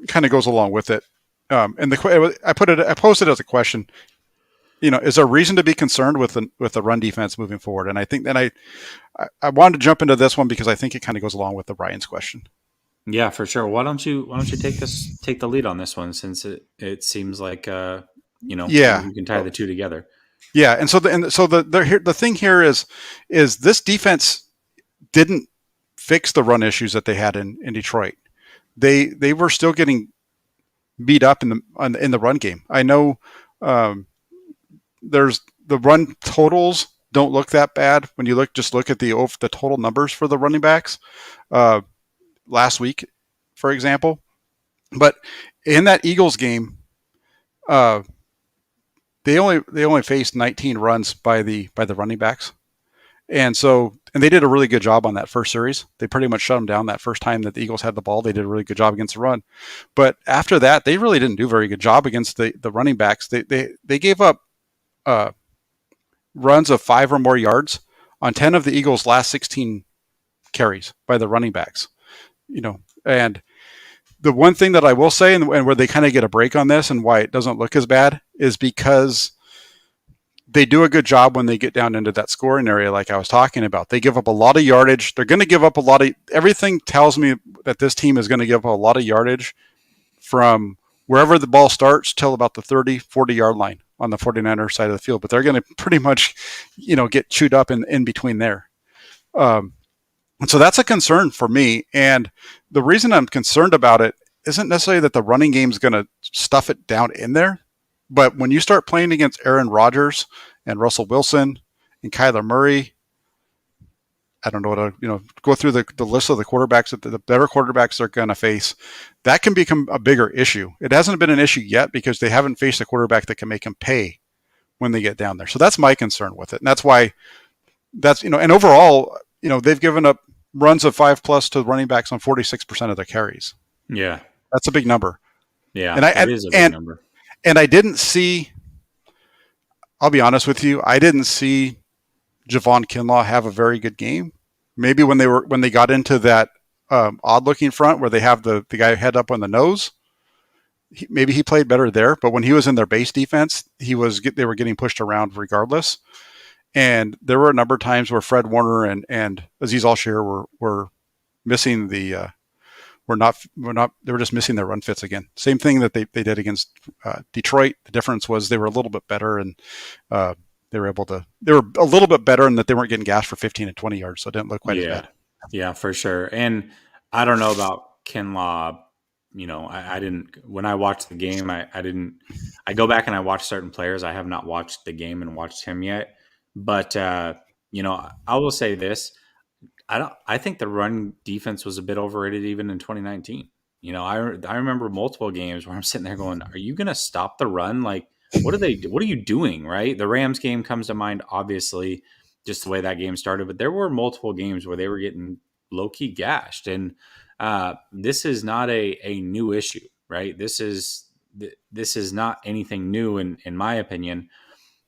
kind of goes along with it. And I posted it as a question. Is there reason to be concerned with the run defense moving forward? And I think then I wanted to jump into this one because I think it kind of goes along with the Ryans question. Yeah, for sure. Why don't you take the lead on this one since it seems like you can tie the two together. Yeah, and so the thing here is this defense didn't fix the run issues that they had in Detroit. They were still getting beat up in the run game. I know there's the run totals don't look that bad when you look at the total numbers for the running backs last week, for example. But in that Eagles game, they only faced 19 runs by the running backs, and they did a really good job on that first series. They pretty much shut them down that first time that the Eagles had the ball. They did a really good job against the run, but after that, they really didn't do a very good job against the running backs. They gave up runs of 5 or more yards on 10 of the Eagles' last 16 carries by the running backs. And the one thing that I will say, and where they kind of get a break on this and why it doesn't look as bad, is because they do a good job when they get down into that scoring area like I was talking about. They give up a lot of yardage. They're going to give up a lot of – everything tells me that this team is going to give up a lot of yardage from wherever the ball starts till about the 30, 40-yard line on the 49er side of the field. But they're going to pretty much, get chewed up in between there. And so that's a concern for me. And the reason I'm concerned about it isn't necessarily that the running game is going to stuff it down in there, but when you start playing against Aaron Rodgers and Russell Wilson and Kyler Murray, I don't know what to, go through the list of the quarterbacks that the better quarterbacks they're going to face. That can become a bigger issue. It hasn't been an issue yet because they haven't faced a quarterback that can make them pay when they get down there. So that's my concern with it. And that's why and overall, they've given up runs of 5+ to running backs on 46% of their carries. Yeah. That's a big number. Yeah, And I that is a big number. and I didn't see, I'll be honest with you, I didn't see Javon Kinlaw have a very good game. Maybe when they got into that odd looking front where they have the guy head up on the nose, maybe he played better there. But when he was in their base defense, they were getting pushed around regardless. And there were a number of times where Fred Warner and Azeez Al-Shaair were missing the they were just missing their run fits again. Same thing that they did against Detroit. The difference was they were a little bit better and they were a little bit better in that they weren't getting gashed for 15 and 20 yards, so it didn't look quite as bad. Yeah, for sure. And I don't know about Kinlaw. I didn't, when I watched the game, I go back and I watch certain players. I have not watched the game and watched him yet. But, I will say this. I think the run defense was a bit overrated even in 2019. I remember multiple games where I'm sitting there going, are you going to stop the run? Like, what are you doing? Right. The Rams game comes to mind, obviously, just the way that game started, but there were multiple games where they were getting low key gashed. And this is not a new issue, right? This is not anything new in my opinion.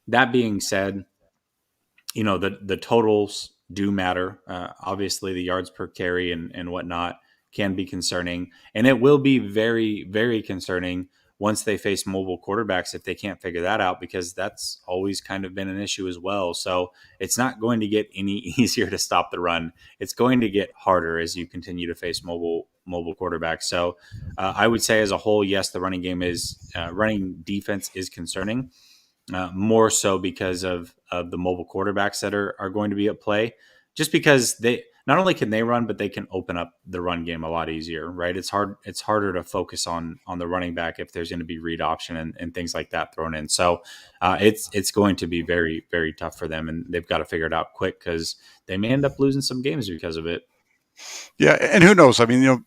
That being said, the totals do matter. Obviously, the yards per carry and whatnot can be concerning, and it will be very, very concerning once they face mobile quarterbacks if they can't figure that out, because that's always kind of been an issue as well. So it's not going to get any easier to stop the run. It's going to get harder as you continue to face mobile quarterbacks. So I would say as a whole, yes, the running defense is concerning. More so because of the mobile quarterbacks that are going to be at play, just because they not only can they run, but they can open up the run game a lot easier, right? It's harder to focus on the running back if there's going to be read option and things like that thrown in. So it's going to be very, very tough for them, and they've got to figure it out quick because they may end up losing some games because of it. Yeah, and who knows? I mean,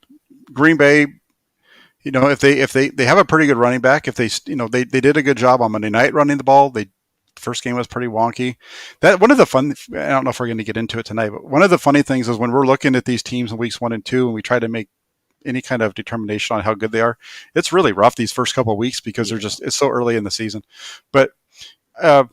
Green Bay, if they have a pretty good running back, if they did a good job on Monday night running the ball. First game was pretty wonky. That one of the fun, I don't know if we're going to get into it tonight, but one of the funny things is when we're looking at these teams in weeks 1 and 2, and we try to make any kind of determination on how good they are, it's really rough these first couple of weeks because it's so early in the season. But I'm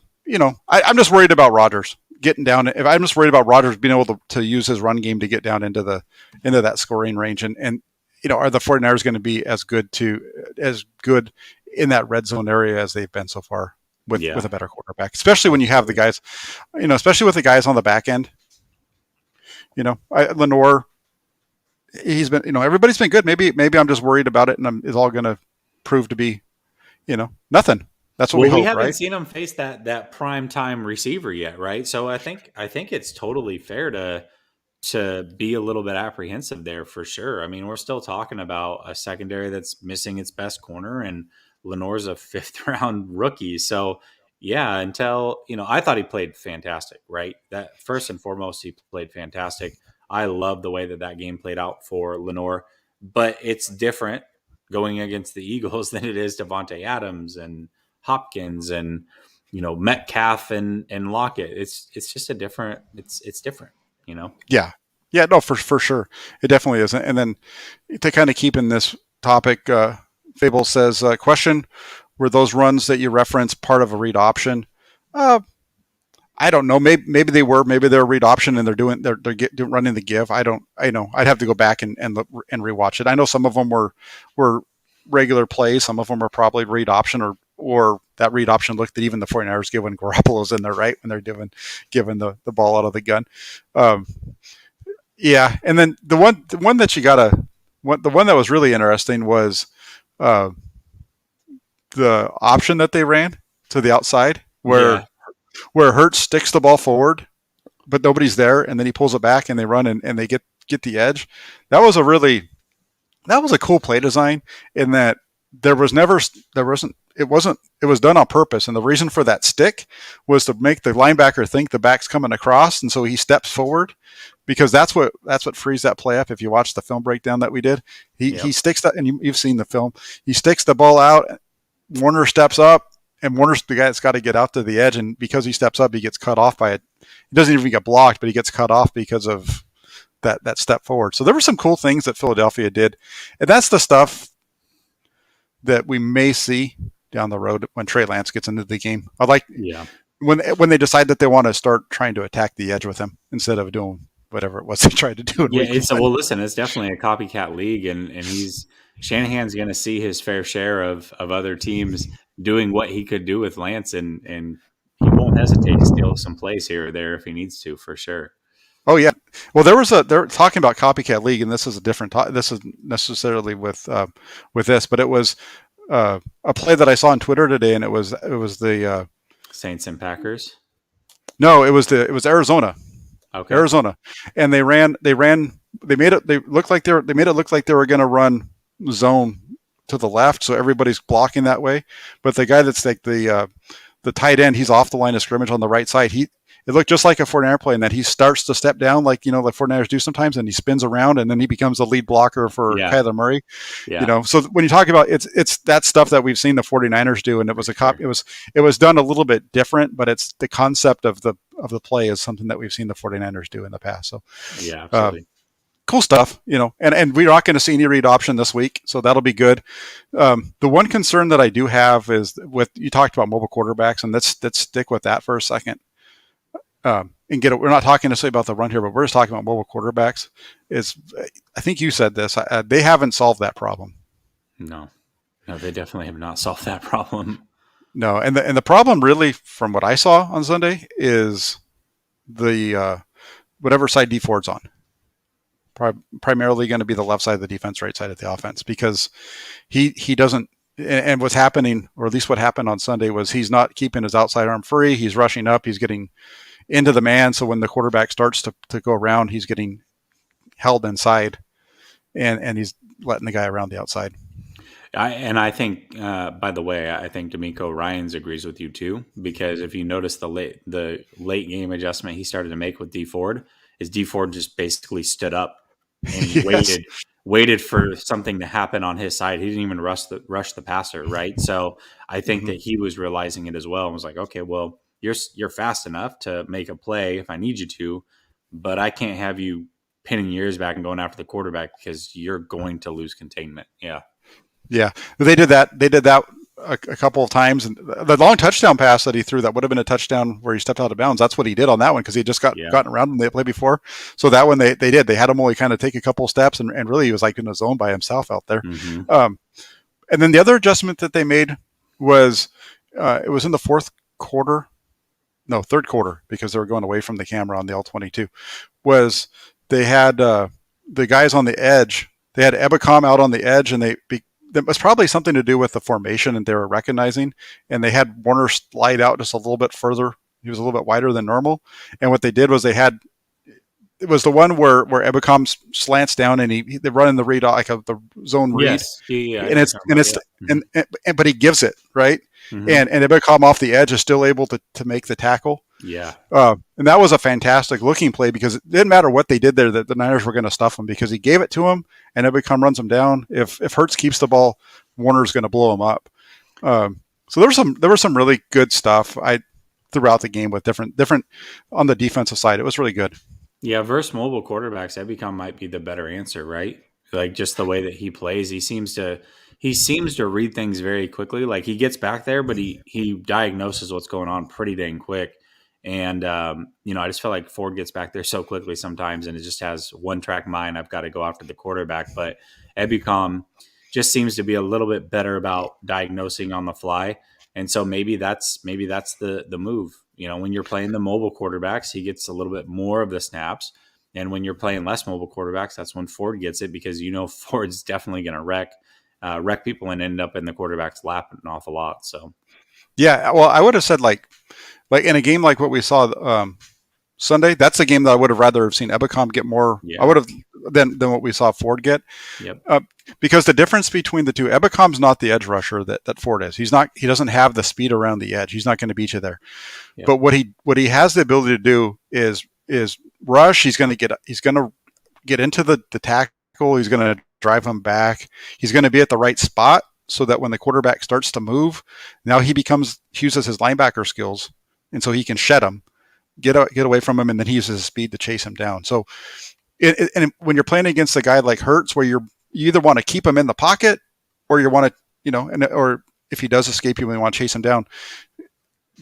just worried about Rodgers getting down. If I'm just worried about Rodgers being able to use his run game to get down into that scoring range, and are the 49ers going to be as good in that red zone area as they've been so far with a better quarterback, especially when you have the guys, especially with the guys on the back end. Lenore, he's been, everybody's been good. Maybe I'm just worried about it, and it's all going to prove to be, nothing. That's what we hope, we haven't right? seen him face that prime time receiver yet, right? So I think it's totally fair to be a little bit apprehensive there for sure. I mean, we're still talking about a secondary that's missing its best corner, and Lenore's a 5th round rookie. So yeah, until, I thought he played fantastic, right? That first and foremost, he played fantastic. I love the way that game played out for Lenore, but it's different going against the Eagles than it is Devontae Adams and Hopkins and, Metcalf and Lockett. It's just it's different. Yeah. Yeah, no, for sure. It definitely is. And then to kind of keep in this topic, Fable says, question, were those runs that you reference part of a read option? I don't know. Maybe they were. Maybe they're a read option and they're running the give. I know. I'd have to go back and rewatch it. I know some of them were regular plays. Some of them are probably read option or that read option look that even the 49ers give when Garoppolo's in there, right? When they're giving the ball out of the gun. Yeah. And then the one that the one that was really interesting was the option that they ran to the outside where Hurts sticks the ball forward but nobody's there, and then he pulls it back and they run and they get the edge. That was a really that was a cool play design in that there was never there wasn't it was done on purpose, and the reason for that stick was to make the linebacker think the back's coming across, and so he steps forward because that's what frees that play up. If you watch the film breakdown that we did, he Yep. sticks that, and you've seen the film. He sticks the ball out. Warner steps up, and Warner's the guy that's got to get out to the edge, and because he steps up, he gets cut off by it. He doesn't even get blocked, but he gets cut off because of that step forward. So there were some cool things that Philadelphia did, and that's the stuff that we may see down the road when Trey Lance gets into the game. I like Yeah. when they decide that they want to start trying to attack the edge with him instead of doing whatever it was they tried to do in Yeah, week it's one. well. Listen, it's definitely a copycat league, and he's Shanahan's going to see his fair share of other teams doing what he could do with Lance, and he won't hesitate to steal some plays here or there if he needs to, for sure. Oh yeah. Well, they're talking about copycat league, and this is a different. This is necessarily with this, but it was a play that I saw on Twitter today, and it was the Saints and Packers. no, it was Arizona. Okay. Arizona, and they made it. They made it look like they were going to run zone to the left, so everybody's blocking that way. But the guy that's like the tight end, he's off the line of scrimmage on the right side. It looked just like a 49er play in that he starts to step down like like 49ers do sometimes, and he spins around, and then he becomes the lead blocker for Yeah. Kyler Murray. Yeah. So when you talk about it's that stuff that we've seen the 49ers do, and it was a cop. Sure. It was done a little bit different, but it's the concept of the play is something that we've seen the 49ers do in the past. So Yeah. uh, Absolutely. cool stuff, and we're not going to see any read option this week, so that'll be good. The one concern that I do have is with you talked about mobile quarterbacks, and let's stick with that for a second. And we're not talking necessarily about the run here, but we're just talking about mobile quarterbacks. Is I think you said this. They haven't solved that problem. No. No, they definitely have not solved that problem. No, and the problem really, from what I saw on Sunday, is the whatever side D Ford's on. Primarily going to be the left side of the defense, right side of the offense, because he doesn't. And what's happening, or at least what happened on Sunday, was he's not keeping his outside arm free. He's rushing up. He's getting into the man. So when the quarterback starts to go around, he's getting held inside, and he's letting the guy around the outside. I think, by the way, I think DeMeco Ryans agrees with you too, because if you notice the late game adjustment he started to make with D Ford, is D Ford just basically stood up and he Yes. waited for something to happen on his side. He didn't even rush the passer, right? So I think Mm-hmm. that he was realizing it as well and was like, okay, well, you're fast enough to make a play if I need you to, but I can't have you pinning your ears back and going after the quarterback because you're going to lose containment. Yeah. Yeah, they did that. They did that a couple of times, and the long touchdown pass that he threw that would have been a touchdown where he stepped out of bounds. That's what he did on that one because he just Yeah. gotten around in the play before. So that one they did. They had him only kind of take a couple of steps, and really he was like in a zone by himself out there. Mm-hmm. And then the other adjustment that they made was it was in the third quarter, because they were going away from the camera on the L-22. Was they had the guys on the edge. They had Ebicom out on the edge, and that was probably something to do with the formation and they were recognizing. And they had Warner slide out just a little bit further. He was a little bit wider than normal. And what they did was it was the one where Ebicom slants down and they're running the read like the zone read, Yes. Yeah. and it's but he gives it right, Mm-hmm. and Ebicom off the edge is still able to make the tackle. Yeah. And that was a fantastic looking play because it didn't matter what they did there, that the Niners were going to stuff him because he gave it to him and Ebicom runs him down. If Hurts keeps the ball, Warner's going to blow him up. So there was some really good stuff throughout the game with different on the defensive side. It was really good. Yeah. Versus mobile quarterbacks, Ebicom might be the better answer, right? Like just the way that he plays, he seems to read things very quickly. Like he gets back there, but he diagnoses what's going on pretty dang quick. And I just feel like Ford gets back there so quickly sometimes, and it just has one track mind. I've got to go after the quarterback, but Ebicom just seems to be a little bit better about diagnosing on the fly. And so maybe that's the move. When you're playing the mobile quarterbacks, he gets a little bit more of the snaps. And when you're playing less mobile quarterbacks, that's when Ford gets it because Ford's definitely going to wreck people and end up in the quarterback's lap an awful lot. So Yeah, well, I would have said like in a game like what we saw Sunday. That's a game that I would have rather have seen Ebicom get more. I Yeah. would have than what we saw Ford get. Yep. Uh, because the difference between the two, Ebicom's not the edge rusher that Ford is. He's not. He doesn't have the speed around the edge. He's not going to beat you there. Yep. But what he has the ability to do is rush. He's going to get into the tackle. He's going to drive him back. He's going to be at the right spot so that when the quarterback starts to move, now he uses his linebacker skills, and so he can shed him, get away from him, and then he uses his speed to chase him down. So, and when you're playing against a guy like Hurts, where you either want to keep him in the pocket, or you want to, or if he does escape you, you want to chase him down.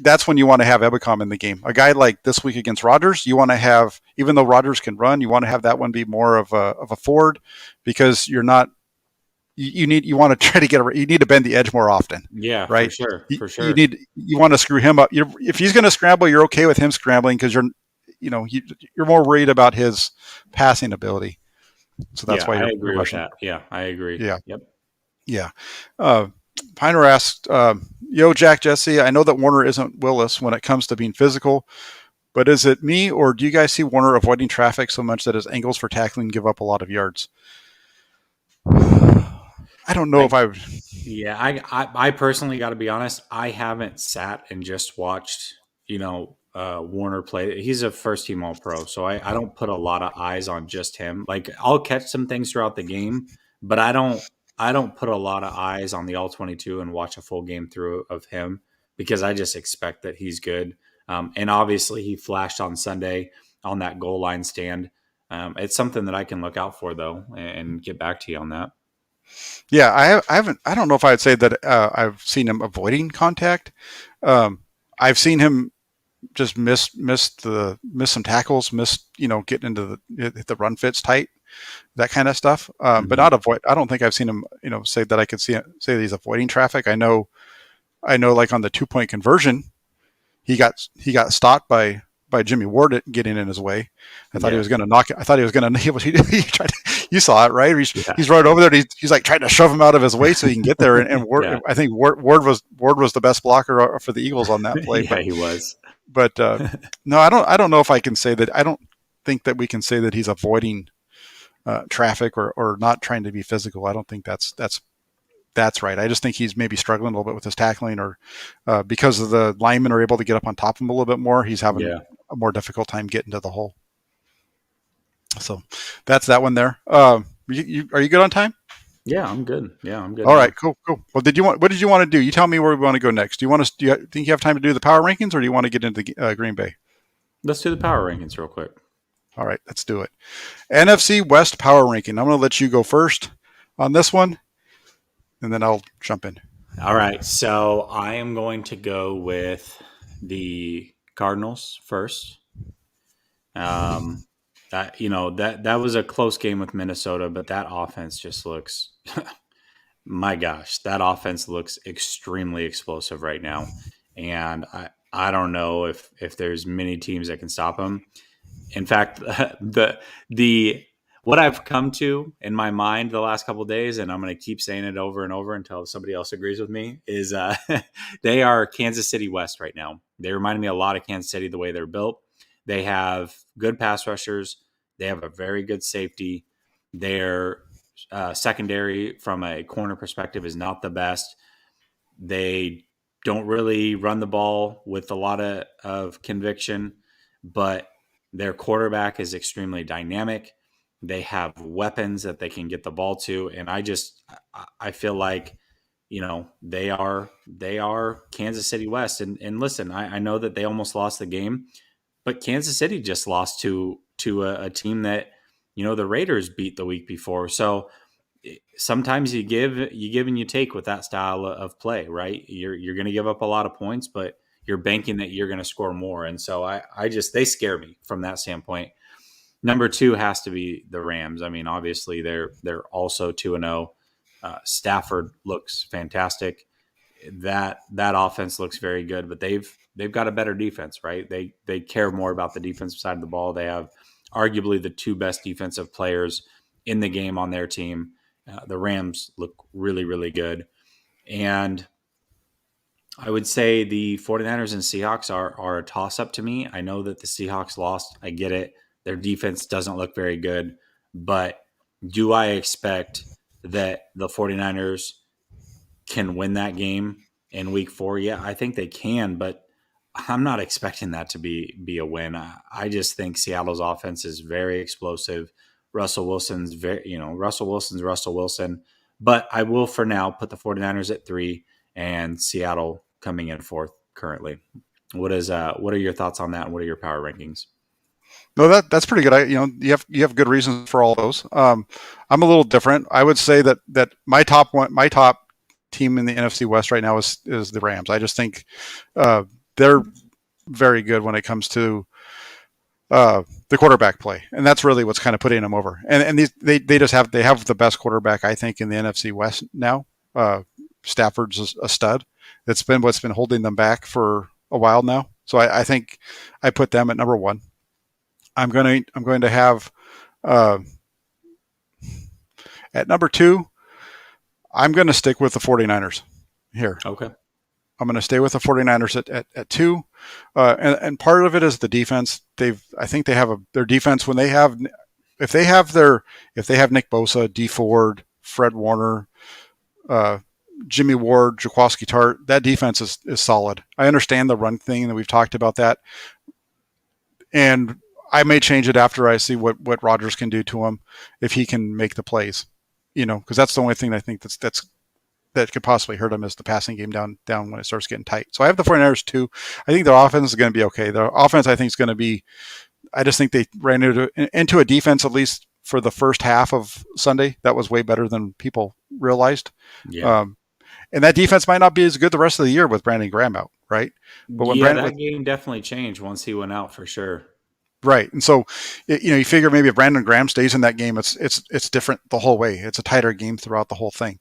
That's when you want to have Ebicom in the game. A guy like this week against Rodgers, you want to have, even though Rodgers can run, you want to have that one be more of a Ford, because you're not. You want to try to you need to bend the edge more often, Yeah, for right? sure. You, For sure. you want to screw him up. If he's going to scramble, you're okay with him scrambling because you're more worried about his passing ability. So that's Yeah, why I you're agree with rushing. that. Yeah, I agree. Yeah, Yep. yeah. Piner asked, "Yo, Jack, Jesse, I know that Warner isn't Willis when it comes to being physical, but is it me, or do you guys see Warner avoiding traffic so much that his angles for tackling give up a lot of yards?" I don't know I if I. Yeah, I personally got to be honest. I haven't sat and just watched, Warner play. He's a first team All Pro, so I don't put a lot of eyes on just him. Like I'll catch some things throughout the game, but I don't put a lot of eyes on the All 22 and watch a full game through of him because I just expect that he's good. And obviously, he flashed on Sunday on that goal line stand. It's something that I can look out for though, and get back to you on that. Yeah, I haven't. I don't know if I'd say that I've seen him avoiding contact. I've seen him just miss some tackles, getting into the run fits tight, that kind of stuff. But Mhm. not avoid. I don't think I've seen him, say that I could say that he's avoiding traffic. I know, like on the 2 point conversion, he got stopped by Jimmy Ward getting in his way. I thought he Yeah, was going to knock it. I thought he was going to. He tried. You saw it, right? yeah, He's right over there. He's like trying to shove him out of his way so he can get there. And yeah. Ward, I think Ward was the best blocker for the Eagles on that play. Yeah, But he was. but no, I don't know if I can say that. I don't think that we can say that he's avoiding traffic or not trying to be physical. I don't think that's right. I just think he's maybe struggling a little bit with his tackling, or because of the linemen are able to get up on top of him a little bit more. He's having Yeah. a more difficult time getting to the hole. So that's that one there. Are you good on time? Yeah, I'm good. Yeah, I'm good All right, now. cool. Well, what did you want to do? You tell me where we want to go next. Do you think you have time to do the power rankings, or do you want to get into Green Bay? Let's do the power rankings real quick. All right, let's do it. NFC West power ranking. I'm going to let you go first on this one, and then I'll jump in. All right. So I am going to go with the Cardinals first. Um, that was a close game with Minnesota, but that offense just looks my gosh, that offense looks extremely explosive right now. And I don't know if there's many teams that can stop them. In fact, the what I've come to in my mind the last couple of days, and I'm going to keep saying it over and over until somebody else agrees with me, is they are Kansas City West right now. They remind me a lot of Kansas City the way they're built. They have good pass rushers. They have a very good safety. Their secondary from a corner perspective is not the best. They don't really run the ball with a lot of conviction, but their quarterback is extremely dynamic. They have weapons that they can get the ball to, and I feel like they are Kansas City West. And listen, I know that they almost lost the game, but Kansas City just lost to a team that the Raiders beat the week before. So sometimes you give and you take with that style of play, right? You're going to give up a lot of points, but you're banking that you're going to score more. And so they scare me from that standpoint. Number two has to be the Rams. I mean, obviously they're also 2-0. Stafford looks fantastic. That offense looks very good, but they've got a better defense, right? They care more about the defensive side of the ball. They have arguably the two best defensive players in the game on their team. The Rams look really, really good. And I would say the 49ers and Seahawks are a toss up to me. I know that the Seahawks lost. I get it. Their defense doesn't look very good. But do I expect that the 49ers can win that game in week 4? Yeah, I think they can, but I'm not expecting that to be a win. I just think Seattle's offense is very explosive. Russell Wilson's Russell Wilson. But I will for now put the 49ers at 3 and Seattle coming in 4th currently. What are your thoughts on that? And what are your power rankings? No, that's pretty good. You have good reasons for all those. I'm a little different. I would say that my top team in the NFC West right now is the Rams. I just think they're very good when it comes to the quarterback play, and that's really what's kind of putting them over. And they have the best quarterback, I think, in the NFC West now. Stafford's a stud. That's been what's been holding them back for a while now. So I think I put them at number one. I'm going to have at number two. I'm going to stick with the 49ers here. Okay. I'm going to stay with the 49ers at 2. And part of it is the defense. I think they have their defense when if they have Nick Bosa, D Ford, Fred Warner, Jimmy Ward, Jaquaski Tart, that defense is solid. I understand the run thing, and we've talked about that. And I may change it after I see what Rodgers can do to him if he can make the plays, because that's the only thing I think that could possibly hurt him is the passing game down when it starts getting tight. So I have the 49ers too. I think their offense is going to be okay. Their offense, I think, is going to be. I just think they ran into a defense, at least for the first half of Sunday, that was way better than people realized. Yeah. And that defense might not be as good the rest of the year with Brandon Graham out, right? But when that game definitely changed once he went out for sure. Right, and so you figure maybe if Brandon Graham stays in that game, it's different the whole way. It's a tighter game throughout the whole thing.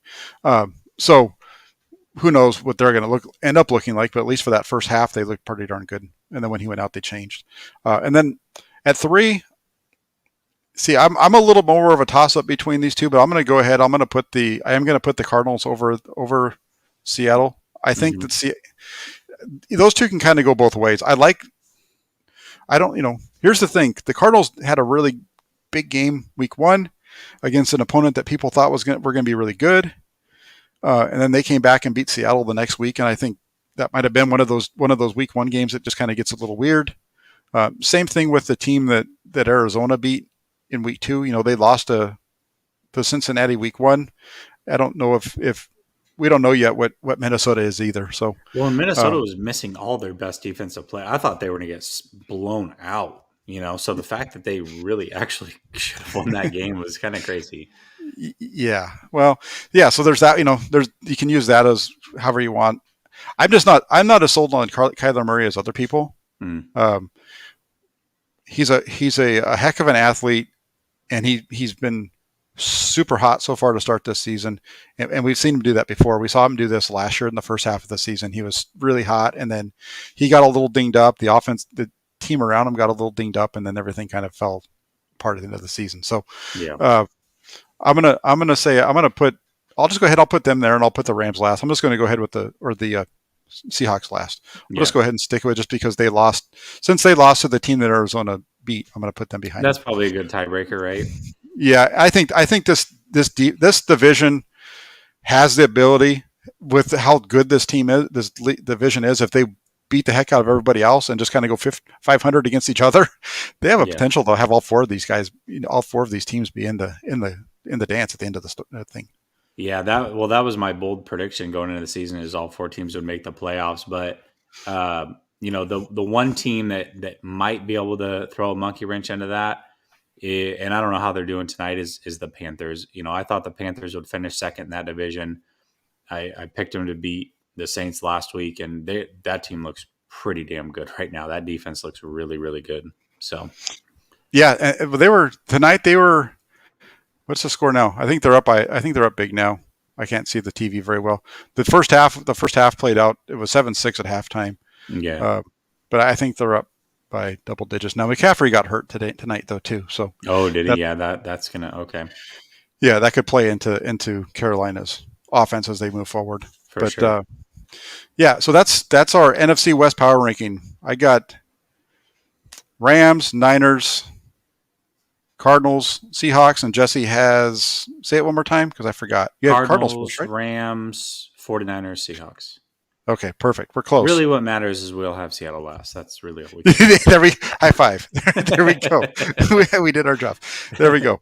So who knows what they're going to end up looking like? But at least for that first half, they looked pretty darn good. And then when he went out, they changed. And then at 3, see, I'm a little more of a toss up between these two, but I'm going to go ahead. I am going to put the Cardinals over Seattle. I think that those two can kind of go both ways. Here's the thing. The Cardinals had a really big game week 1 against an opponent that people thought were going to be really good. And then they came back and beat Seattle the next week. And I think that might have been one of those week 1 games that just kind of gets a little weird. Same thing with the team that Arizona beat in week 2. They lost to Cincinnati week 1. I don't know if we don't know yet what Minnesota is either. So, well, Minnesota was missing all their best defensive play. I thought they were going to get blown out. So the fact that they really actually should have won that game was kind of crazy. Yeah. Well, yeah. So there's that. You can use that as however you want. I'm not as sold on Kyler Murray as other people. He's a heck of an athlete, and he's been super hot so far to start this season, and we've seen him do that before. We saw him do this last year in the first half of the season. He was really hot, and then he got a little dinged up. The team around him got a little dinged up, and then everything kind of fell apart at the end of the season. So, yeah. I'll just go ahead. I'll put them there, and I'll put the Rams last. I'm just going to go ahead with the Seahawks last. We'll just go ahead and stick with it just because they lost. Since they lost to the team that Arizona beat, I'm going to put them behind. That's probably a good tiebreaker, right? Yeah, I think this division has the ability, with how good this team is, this division is, if they beat the heck out of everybody else and just kind of go 500 against each other, they have a potential to have all 4 of these guys, all 4 of these teams be in the dance at the end of the thing. Yeah, that was my bold prediction going into the season, is all 4 teams would make the playoffs. But the one team that might be able to throw a monkey wrench into that, and I don't know how they're doing tonight, is the Panthers. I thought the Panthers would finish second in that division. I picked them to beat the Saints last week, and that team looks pretty damn good right now. That defense looks really, really good. So, yeah, tonight. What's the score now? I think they're up big now. I can't see the TV very well. The first half played out. It was 7-6 at halftime. Yeah, but I think they're up by double digits now. McCaffrey got hurt tonight though too. So did he? Yeah, that's gonna okay. Yeah, that could play into Carolina's offense as they move forward. Sure. Yeah, so that's our NFC West power ranking. I got Rams, Niners, Cardinals, Seahawks, and Jesse has, say it one more time because I forgot. You had Cardinals first, Cardinals, right? Rams, 49ers, Seahawks. Okay, perfect. We're close. Really, what matters is we'll have Seattle last. That's really all we There we high five. There we go. We did our job. There we go.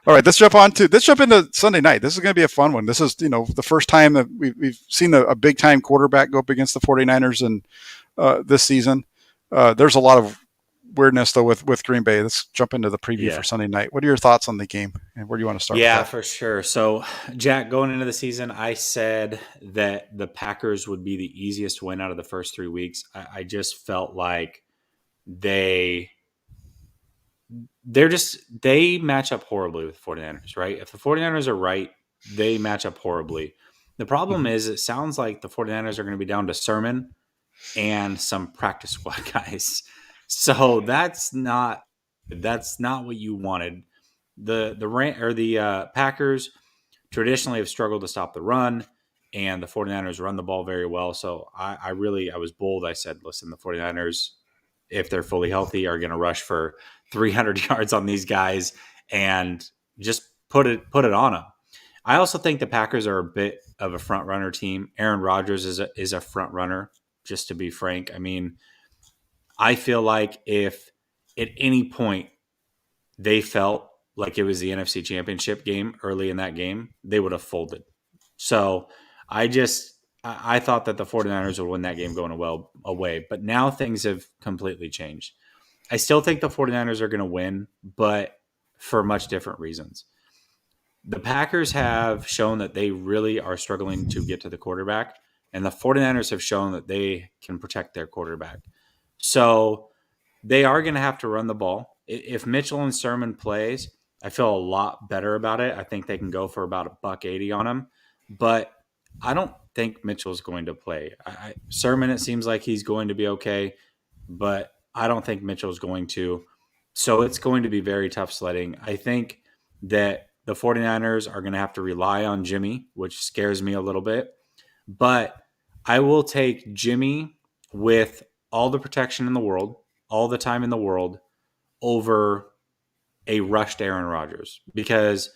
All right, let's jump into Sunday night. This is going to be a fun one. This is, the first time that we've seen a big time quarterback go up against the 49ers and this season. There's a lot of weirdness though with Green Bay. Let's jump into the preview for Sunday night. What are your thoughts on the game, and where do you want to start? Yeah, with that? for sure. So, Jack, going into the season, I said that the Packers would be the easiest win out of the first 3 weeks. I just felt like they match up horribly with the 49ers, right? If the 49ers are right, they match up horribly. The problem is it sounds like the 49ers are going to be down to Sermon and some practice squad guys. So that's not what you wanted. The Packers traditionally have struggled to stop the run, and the 49ers run the ball very well. So I was bold. I said, listen, the 49ers, if they're fully healthy, are going to rush for 300 yards on these guys and just put it on them. I also think the Packers are a bit of a front runner team. Aaron Rodgers is a front runner, just to be frank. I mean, I feel like if at any point they felt like it was the NFC Championship game early in that game, they would have folded. So I thought that the 49ers would win that game going away, but now things have completely changed. I still think the 49ers are going to win, but for much different reasons. The Packers have shown that they really are struggling to get to the quarterback, and the 49ers have shown that they can protect their quarterback. So they are going to have to run the ball. If Mitchell and Sermon plays, I feel a lot better about it. I think they can go for about $180 on him, but I don't think Mitchell's going to play. Sermon, it seems like he's going to be okay, but I don't think Mitchell's going to. So it's going to be very tough sledding. I think that the 49ers are going to have to rely on Jimmy, which scares me a little bit. But I will take Jimmy with all the protection in the world, all the time in the world, over a rushed Aaron Rodgers. Because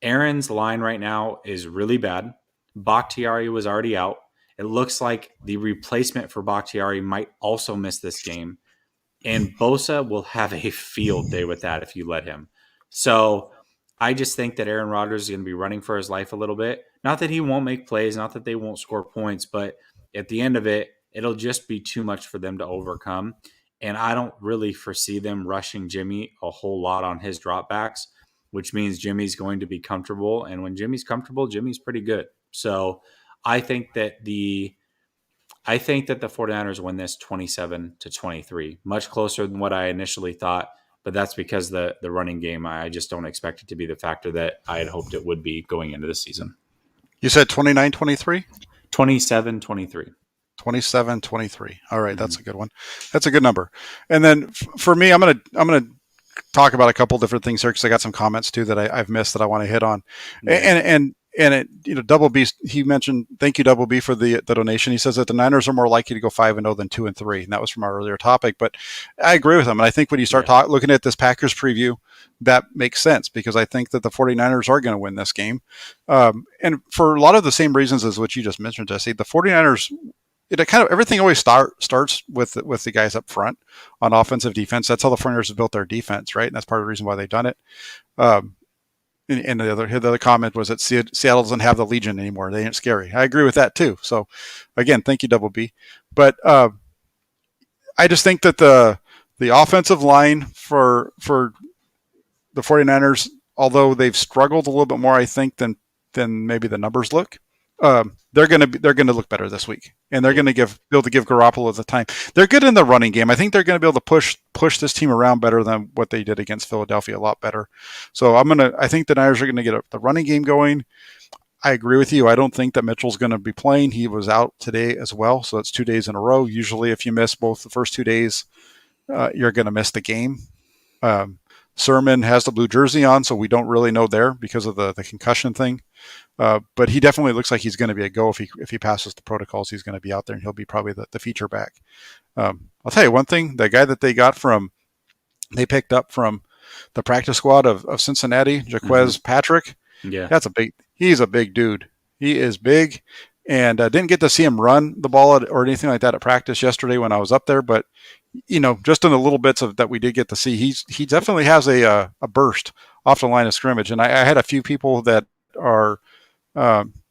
Aaron's line right now is really bad. Bakhtiari was already out. It looks like the replacement for Bakhtiari might also miss this game. And Bosa will have a field day with that if you let him. So I just think that Aaron Rodgers is going to be running for his life a little bit. Not that he won't make plays, not that they won't score points, but at the end of it, it'll just be too much for them to overcome. And I don't really foresee them rushing Jimmy a whole lot on his dropbacks, which means Jimmy's going to be comfortable. And when Jimmy's comfortable, Jimmy's pretty good. So I think that the 49ers win this 27-23, much closer than what I initially thought. But that's because the running game, I just don't expect it to be the factor that I had hoped it would be going into the season. You said 29-23? 27-23. 27-23. All right, that's a good one. That's a good number. And then for me, I'm gonna talk about a couple different things here because I got some comments too that I've missed that I want to hit on. Yeah. And it, Double B, he mentioned, thank you, Double B, for the donation. He says that the Niners are more likely to go 5-0 than 2-3, and that was from our earlier topic. But I agree with him, and I think when you start looking at this Packers preview, that makes sense because I think that the 49ers are going to win this game, and for a lot of the same reasons as what you just mentioned, Jesse. The 49ers, everything always starts with the guys up front on offensive defense. That's how the 49ers have built their defense, right? And that's part of the reason why they've done it. And the other comment was that Seattle doesn't have the Legion anymore. They ain't scary. I agree with that too. So again, thank you, Double B. But I just think that the offensive line for the 49ers, although they've struggled a little bit more, I think, than maybe the numbers look, they're going to look better this week, and they're going to be able to give Garoppolo the time. They're good in the running game. I think they're going to be able to push this team around better than what they did against Philadelphia, a lot better. So I think the Niners are going to get the running game going. I agree with you. I don't think that Mitchell's going to be playing. He was out today as well, so it's 2 days in a row. Usually, if you miss both the first 2 days, you're going to miss the game. Sermon has the blue jersey on, so we don't really know there because of the concussion thing. But he definitely looks like he's going to be a go if he passes the protocols. He's going to be out there, and he'll be probably the feature back. I'll tell you one thing: the guy that they picked up from the practice squad of Cincinnati, Jaquez Patrick. Yeah. He's a big dude. He is big, and didn't get to see him run the ball or anything like that at practice yesterday when I was up there. But just in the little bits of that we did get to see, he definitely has a burst off the line of scrimmage. And I had a few people that are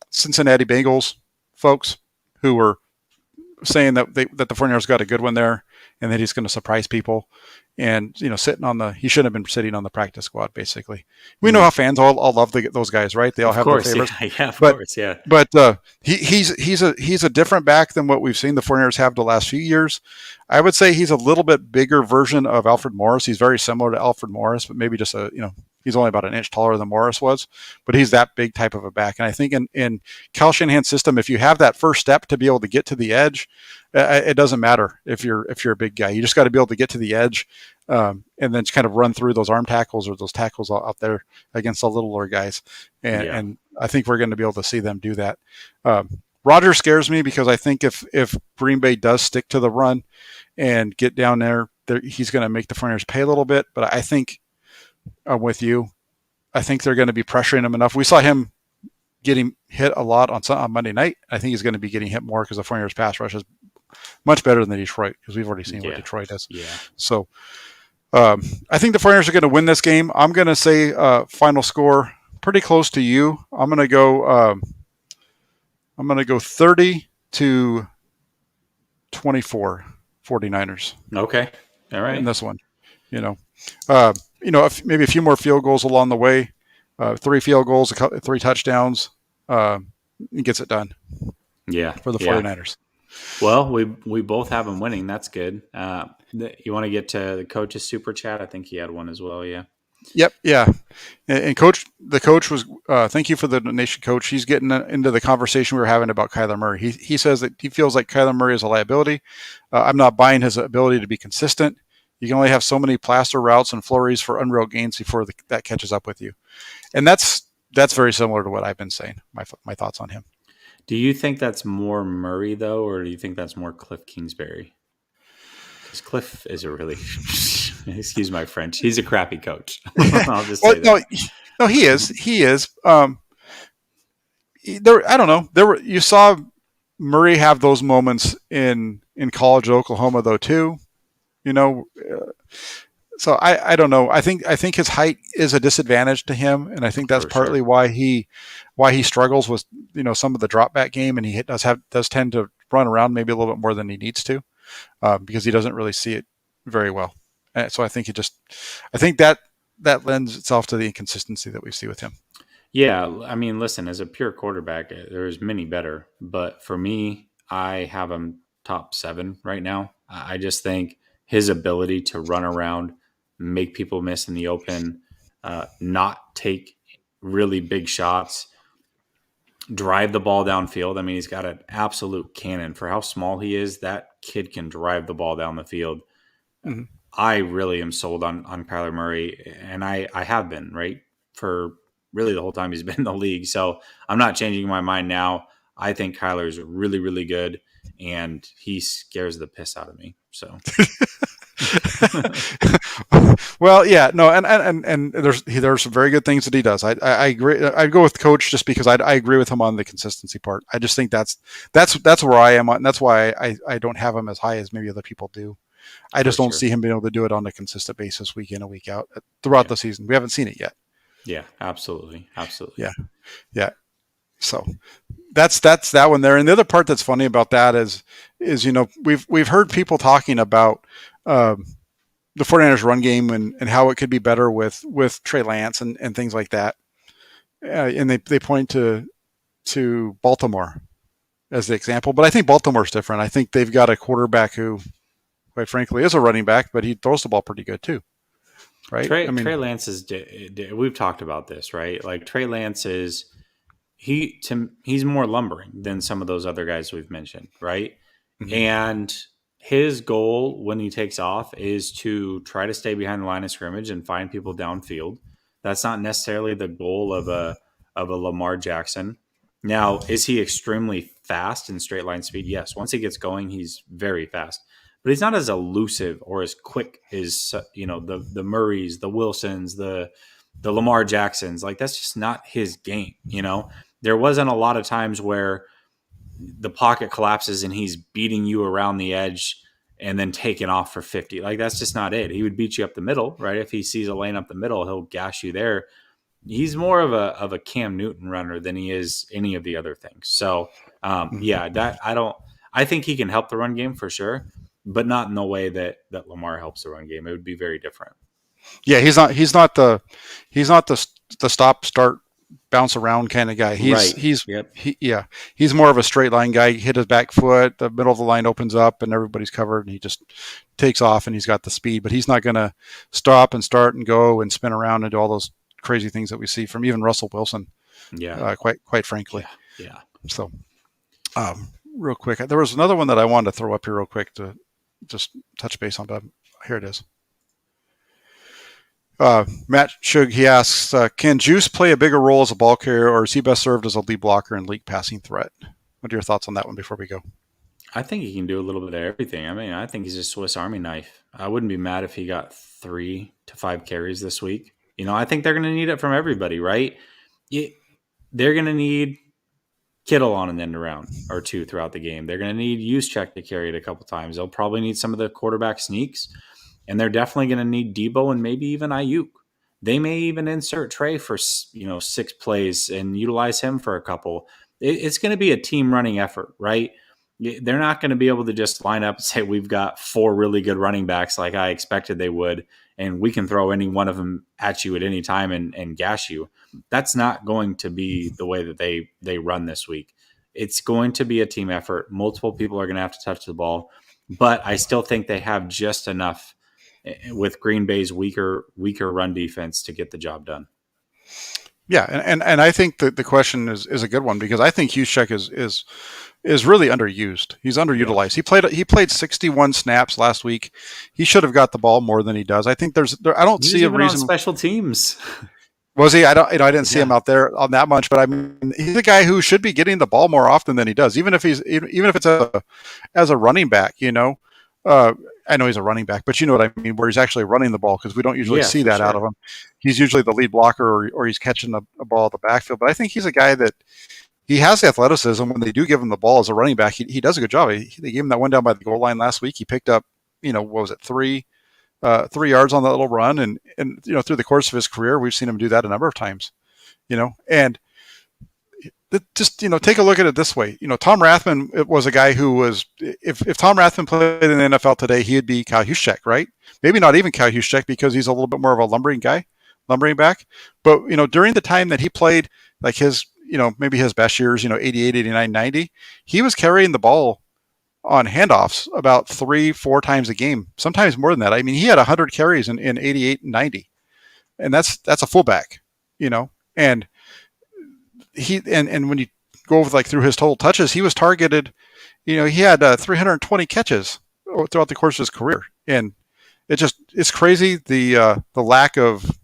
Cincinnati Bengals folks who were saying that the 49ers got a good one there, and that he's going to surprise people. And he shouldn't have been sitting on the practice squad. Basically, we know how fans all love those guys, right? They all have their favorites. Yeah, of course, yeah. But he's a different back than what we've seen the 49ers have the last few years. I would say he's a little bit bigger version of Alfred Morris. He's very similar to Alfred Morris, but maybe just he's only about an inch taller than Morris was, but he's that big type of a back. And I think in Kyle Shanahan's system, if you have that first step to be able to get to the edge, it doesn't matter if you're a big guy. You just got to be able to get to the edge, and then just kind of run through those arm tackles or those tackles out there against the littler guys. And I think we're going to be able to see them do that. Rodgers scares me because I think if Green Bay does stick to the run and get down there, he's going to make the 49ers pay a little bit. But I think I'm with you. I think they're going to be pressuring him enough. We saw him getting hit a lot on Monday night. I think he's going to be getting hit more because the 49ers pass rush is much better than Detroit, because we've already seen what Detroit is. Yeah. So I think the 49ers are going to win this game. I'm going to say final score pretty close to you. I'm going to go 30-24 49ers. Okay. All right. In this one, maybe a few more field goals along the way. 3 field goals, 3 touchdowns. It gets it done. Yeah. For the 49ers. Well, we both have them winning. That's good. You want to get to the coach's super chat? I think he had one as well. Yeah. Yep. Yeah. And the coach was, thank you for the donation, coach. He's getting into the conversation we were having about Kyler Murray. He says that he feels like Kyler Murray is a liability. I'm not buying his ability to be consistent. You can only have so many plaster routes and flurries for unreal gains before that catches up with you. And that's very similar to what I've been saying, my thoughts on him. Do you think that's more Murray, though, or do you think that's more Cliff Kingsbury? Because Cliff is a really, excuse my French, he's a crappy coach. I'll just say that. No, he is. He is. I don't know. You saw Murray have those moments in college at Oklahoma, though, too. So I don't know. I think his height is a disadvantage to him, and I think that's partly why he struggles with some of the drop back game, and he does tend to run around maybe a little bit more than he needs to, because he doesn't really see it very well. And so I think that lends itself to the inconsistency that we see with him. Yeah, I mean, listen, as a pure quarterback, there's many better, but for me, I have him top 7 right now. I just think his ability to run around, make people miss in the open, not take really big shots, drive the ball downfield. I mean, he's got an absolute cannon. For how small he is, that kid can drive the ball down the field. Mm-hmm. I really am sold on Kyler Murray, and I have been, right, for really the whole time he's been in the league. So I'm not changing my mind now. I think Kyler's really, really good, and he scares the piss out of me. So well, yeah, no, and there's some very good things that he does. I agree. I'd go with Coach just because I agree with him on the consistency part. I just think that's where I am, and that's why I don't have him as high as maybe other people do. I just don't see him being able to do it on a consistent basis, week in and week out throughout the season. We haven't seen it yet. Yeah, absolutely. Yeah. So that's that one there. And the other part that's funny about that is we've heard people talking about the 49ers run game and how it could be better with Trey Lance and things like that. And they point to Baltimore as the example, but I think Baltimore's different. I think they've got a quarterback who, quite frankly, is a running back, but he throws the ball pretty good too. Right. Trey Lance is, we've talked about this, right? Like Trey Lance is, he's more lumbering than some of those other guys we've mentioned. Right. Mm-hmm. And his goal when he takes off is to try to stay behind the line of scrimmage and find people downfield. That's not necessarily the goal of a Lamar Jackson. Now, is he extremely fast in straight line speed? Yes. Once he gets going, he's very fast. But he's not as elusive or as quick as the Murrays, the Wilsons, the Lamar Jacksons. Like that's just not his game. There wasn't a lot of times where the pocket collapses and he's beating you around the edge and then taking off for 50. Like that's just not it. He would beat you up the middle, right? If he sees a lane up the middle, he'll gash you there. He's more of a Cam Newton runner than he is any of the other things. So yeah, that I think he can help the run game for sure, but not in the way that Lamar helps the run game. It would be very different. Yeah, he's not the stop start bounce around kind of guy. Right. Yep. He's more of a straight line guy. He hit his back foot, the middle of the line opens up and everybody's covered and he just takes off and he's got the speed, but he's not going to stop and start and go and spin around and do all those crazy things that we see from even Russell Wilson. Yeah. Quite frankly. Yeah. So, real quick, there was another one that I wanted to throw up here real quick to just touch base on, but here it is. Matt Shug, he asks, can Juice play a bigger role as a ball carrier, or is he best served as a lead blocker and league passing threat? What are your thoughts on that one before we go? I think he can do a little bit of everything. I mean, I think he's a Swiss Army knife. I wouldn't be mad if he got 3 to 5 carries this week. I think they're going to need it from everybody, right? They're going to need Kittle on an end around or two throughout the game. They're going to need Juszczyk to carry it a couple times. They'll probably need some of the quarterback sneaks. And they're definitely going to need Debo and maybe even Ayuk. They may even insert Trey for 6 plays and utilize him for a couple. It's going to be a team running effort, right? They're not going to be able to just line up and say we've got 4 really good running backs like I expected they would, and we can throw any one of them at you at any time and gash you. That's not going to be the way that they run this week. It's going to be a team effort. Multiple people are going to have to touch the ball, but I still think they have just enough with Green Bay's weaker run defense to get the job done. Yeah, and I think that the question is a good one because I think Juszczyk is really underused. He's underutilized. Yeah. He played 61 snaps last week. He should have got the ball more than he does. I think I don't see a reason. On special teams. Was he? I didn't see him out there on that much, but I mean, he's a guy who should be getting the ball more often than he does, even if it's as a running back. I know he's a running back, but you know what I mean, where he's actually running the ball because we don't usually see that out of him. He's usually the lead blocker or he's catching a ball at the backfield. But I think he's a guy that he has the athleticism. When they do give him the ball as a running back, he does a good job. They gave him that one down by the goal line last week. He picked up, what was it, 3 yards on that little run. And through the course of his career, we've seen him do that a number of times, and just take a look at it this way. Tom Rathman was a guy who was, if Tom Rathman played in the NFL today, he'd be Kyle Juszczyk, right? Maybe not even Kyle Juszczyk because he's a little bit more of a lumbering back. But during the time that he played, like his maybe his best years, 88, 89, 90, he was carrying the ball on handoffs about 3-4 times a game, sometimes more than that. I mean, he had 100 carries in 88 and 90, and that's a fullback, and and when you go over through his total touches, he was targeted. He had 320 catches throughout the course of his career, and it's crazy the lack of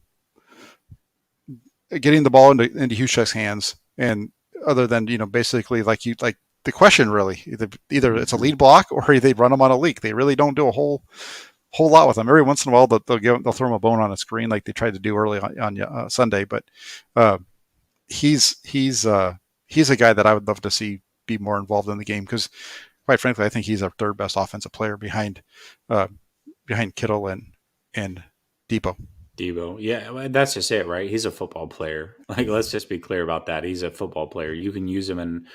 getting the ball into Juszczyk's hands. And other than basically like the question really either it's a lead block or they run him on a leak. They really don't do a whole lot with him. Every once in a while they'll throw him a bone on a screen like they tried to do early on Sunday, but. He's a guy that I would love to see be more involved in the game because, quite frankly, I think he's our third best offensive player behind Kittle and Debo. Yeah, that's just it, right? He's a football player. Let's just be clear about that. He's a football player. You can use him and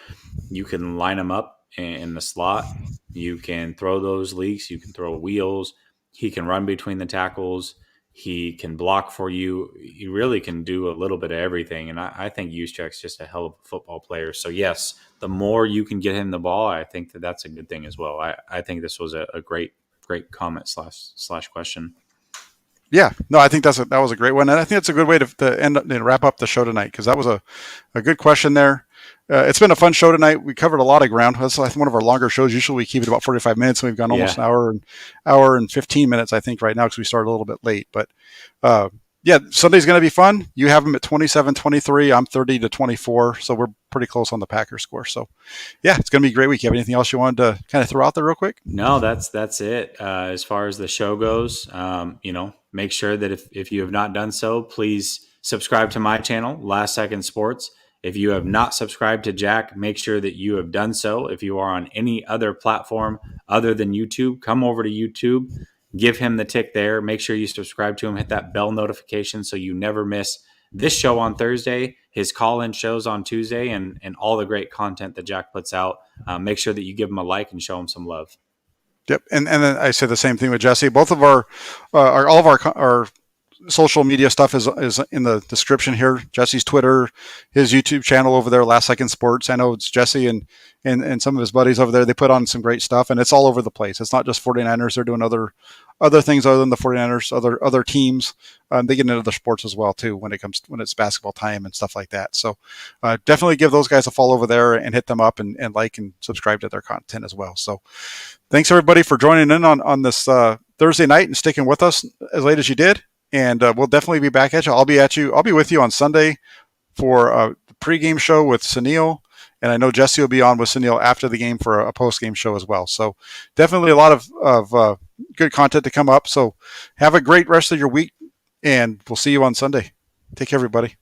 you can line him up in the slot. You can throw those leaks. You can throw wheels. He can run between the tackles. He can block for you. He really can do a little bit of everything. And I think Juszczyk's just a hell of a football player. So, yes, the more you can get him the ball, I think that's a good thing as well. I think this was a great comment slash question. Yeah, no, I think that was a great one. And I think that's a good way to end up and wrap up the show tonight because that was a good question there. It's been a fun show tonight. We covered a lot of ground. That's one of our longer shows. Usually we keep it about 45 minutes, and we've gone almost Yeah. an hour and 15 minutes, I think, right now because we started a little bit late. But yeah, Sunday's going to be fun. You have them at 27-23. I'm 30-24, so we're pretty close on the Packers score. So yeah, it's going to be a great week. You have anything else you wanted to kind of throw out there real quick? No, that's it. As far as the show goes, make sure that if you have not done so, please subscribe to my channel, Last Second Sports. If you have not subscribed to Jack, make sure that you have done so. If you are on any other platform other than YouTube, come over to YouTube, give him the tick there. Make sure you subscribe to him, hit that bell notification so you never miss this show on Thursday, his call-in shows on Tuesday, and all the great content that Jack puts out. Make sure that you give him a like and show him some love. Yep, and then I say the same thing with Jesse. Both of our all of our social media stuff is in the description here. Jesse's Twitter, his YouTube channel over there, Last Second Sports. I know it's Jesse and some of his buddies over there. They put on some great stuff, and it's all over the place. It's not just 49ers. They're doing other things other than the 49ers, other teams. They get into other sports as well too when it's basketball time and stuff like that. So definitely give those guys a follow over there and hit them up and like and subscribe to their content as well. So thanks everybody for joining in on this Thursday night and sticking with us as late as you did. And we'll definitely be back at you. I'll be with you on Sunday for the pregame show with Sunil. And I know Jessie will be on with Sunil after the game for a post-game show as well. So definitely a lot of good content to come up. So have a great rest of your week, and we'll see you on Sunday. Take care, everybody.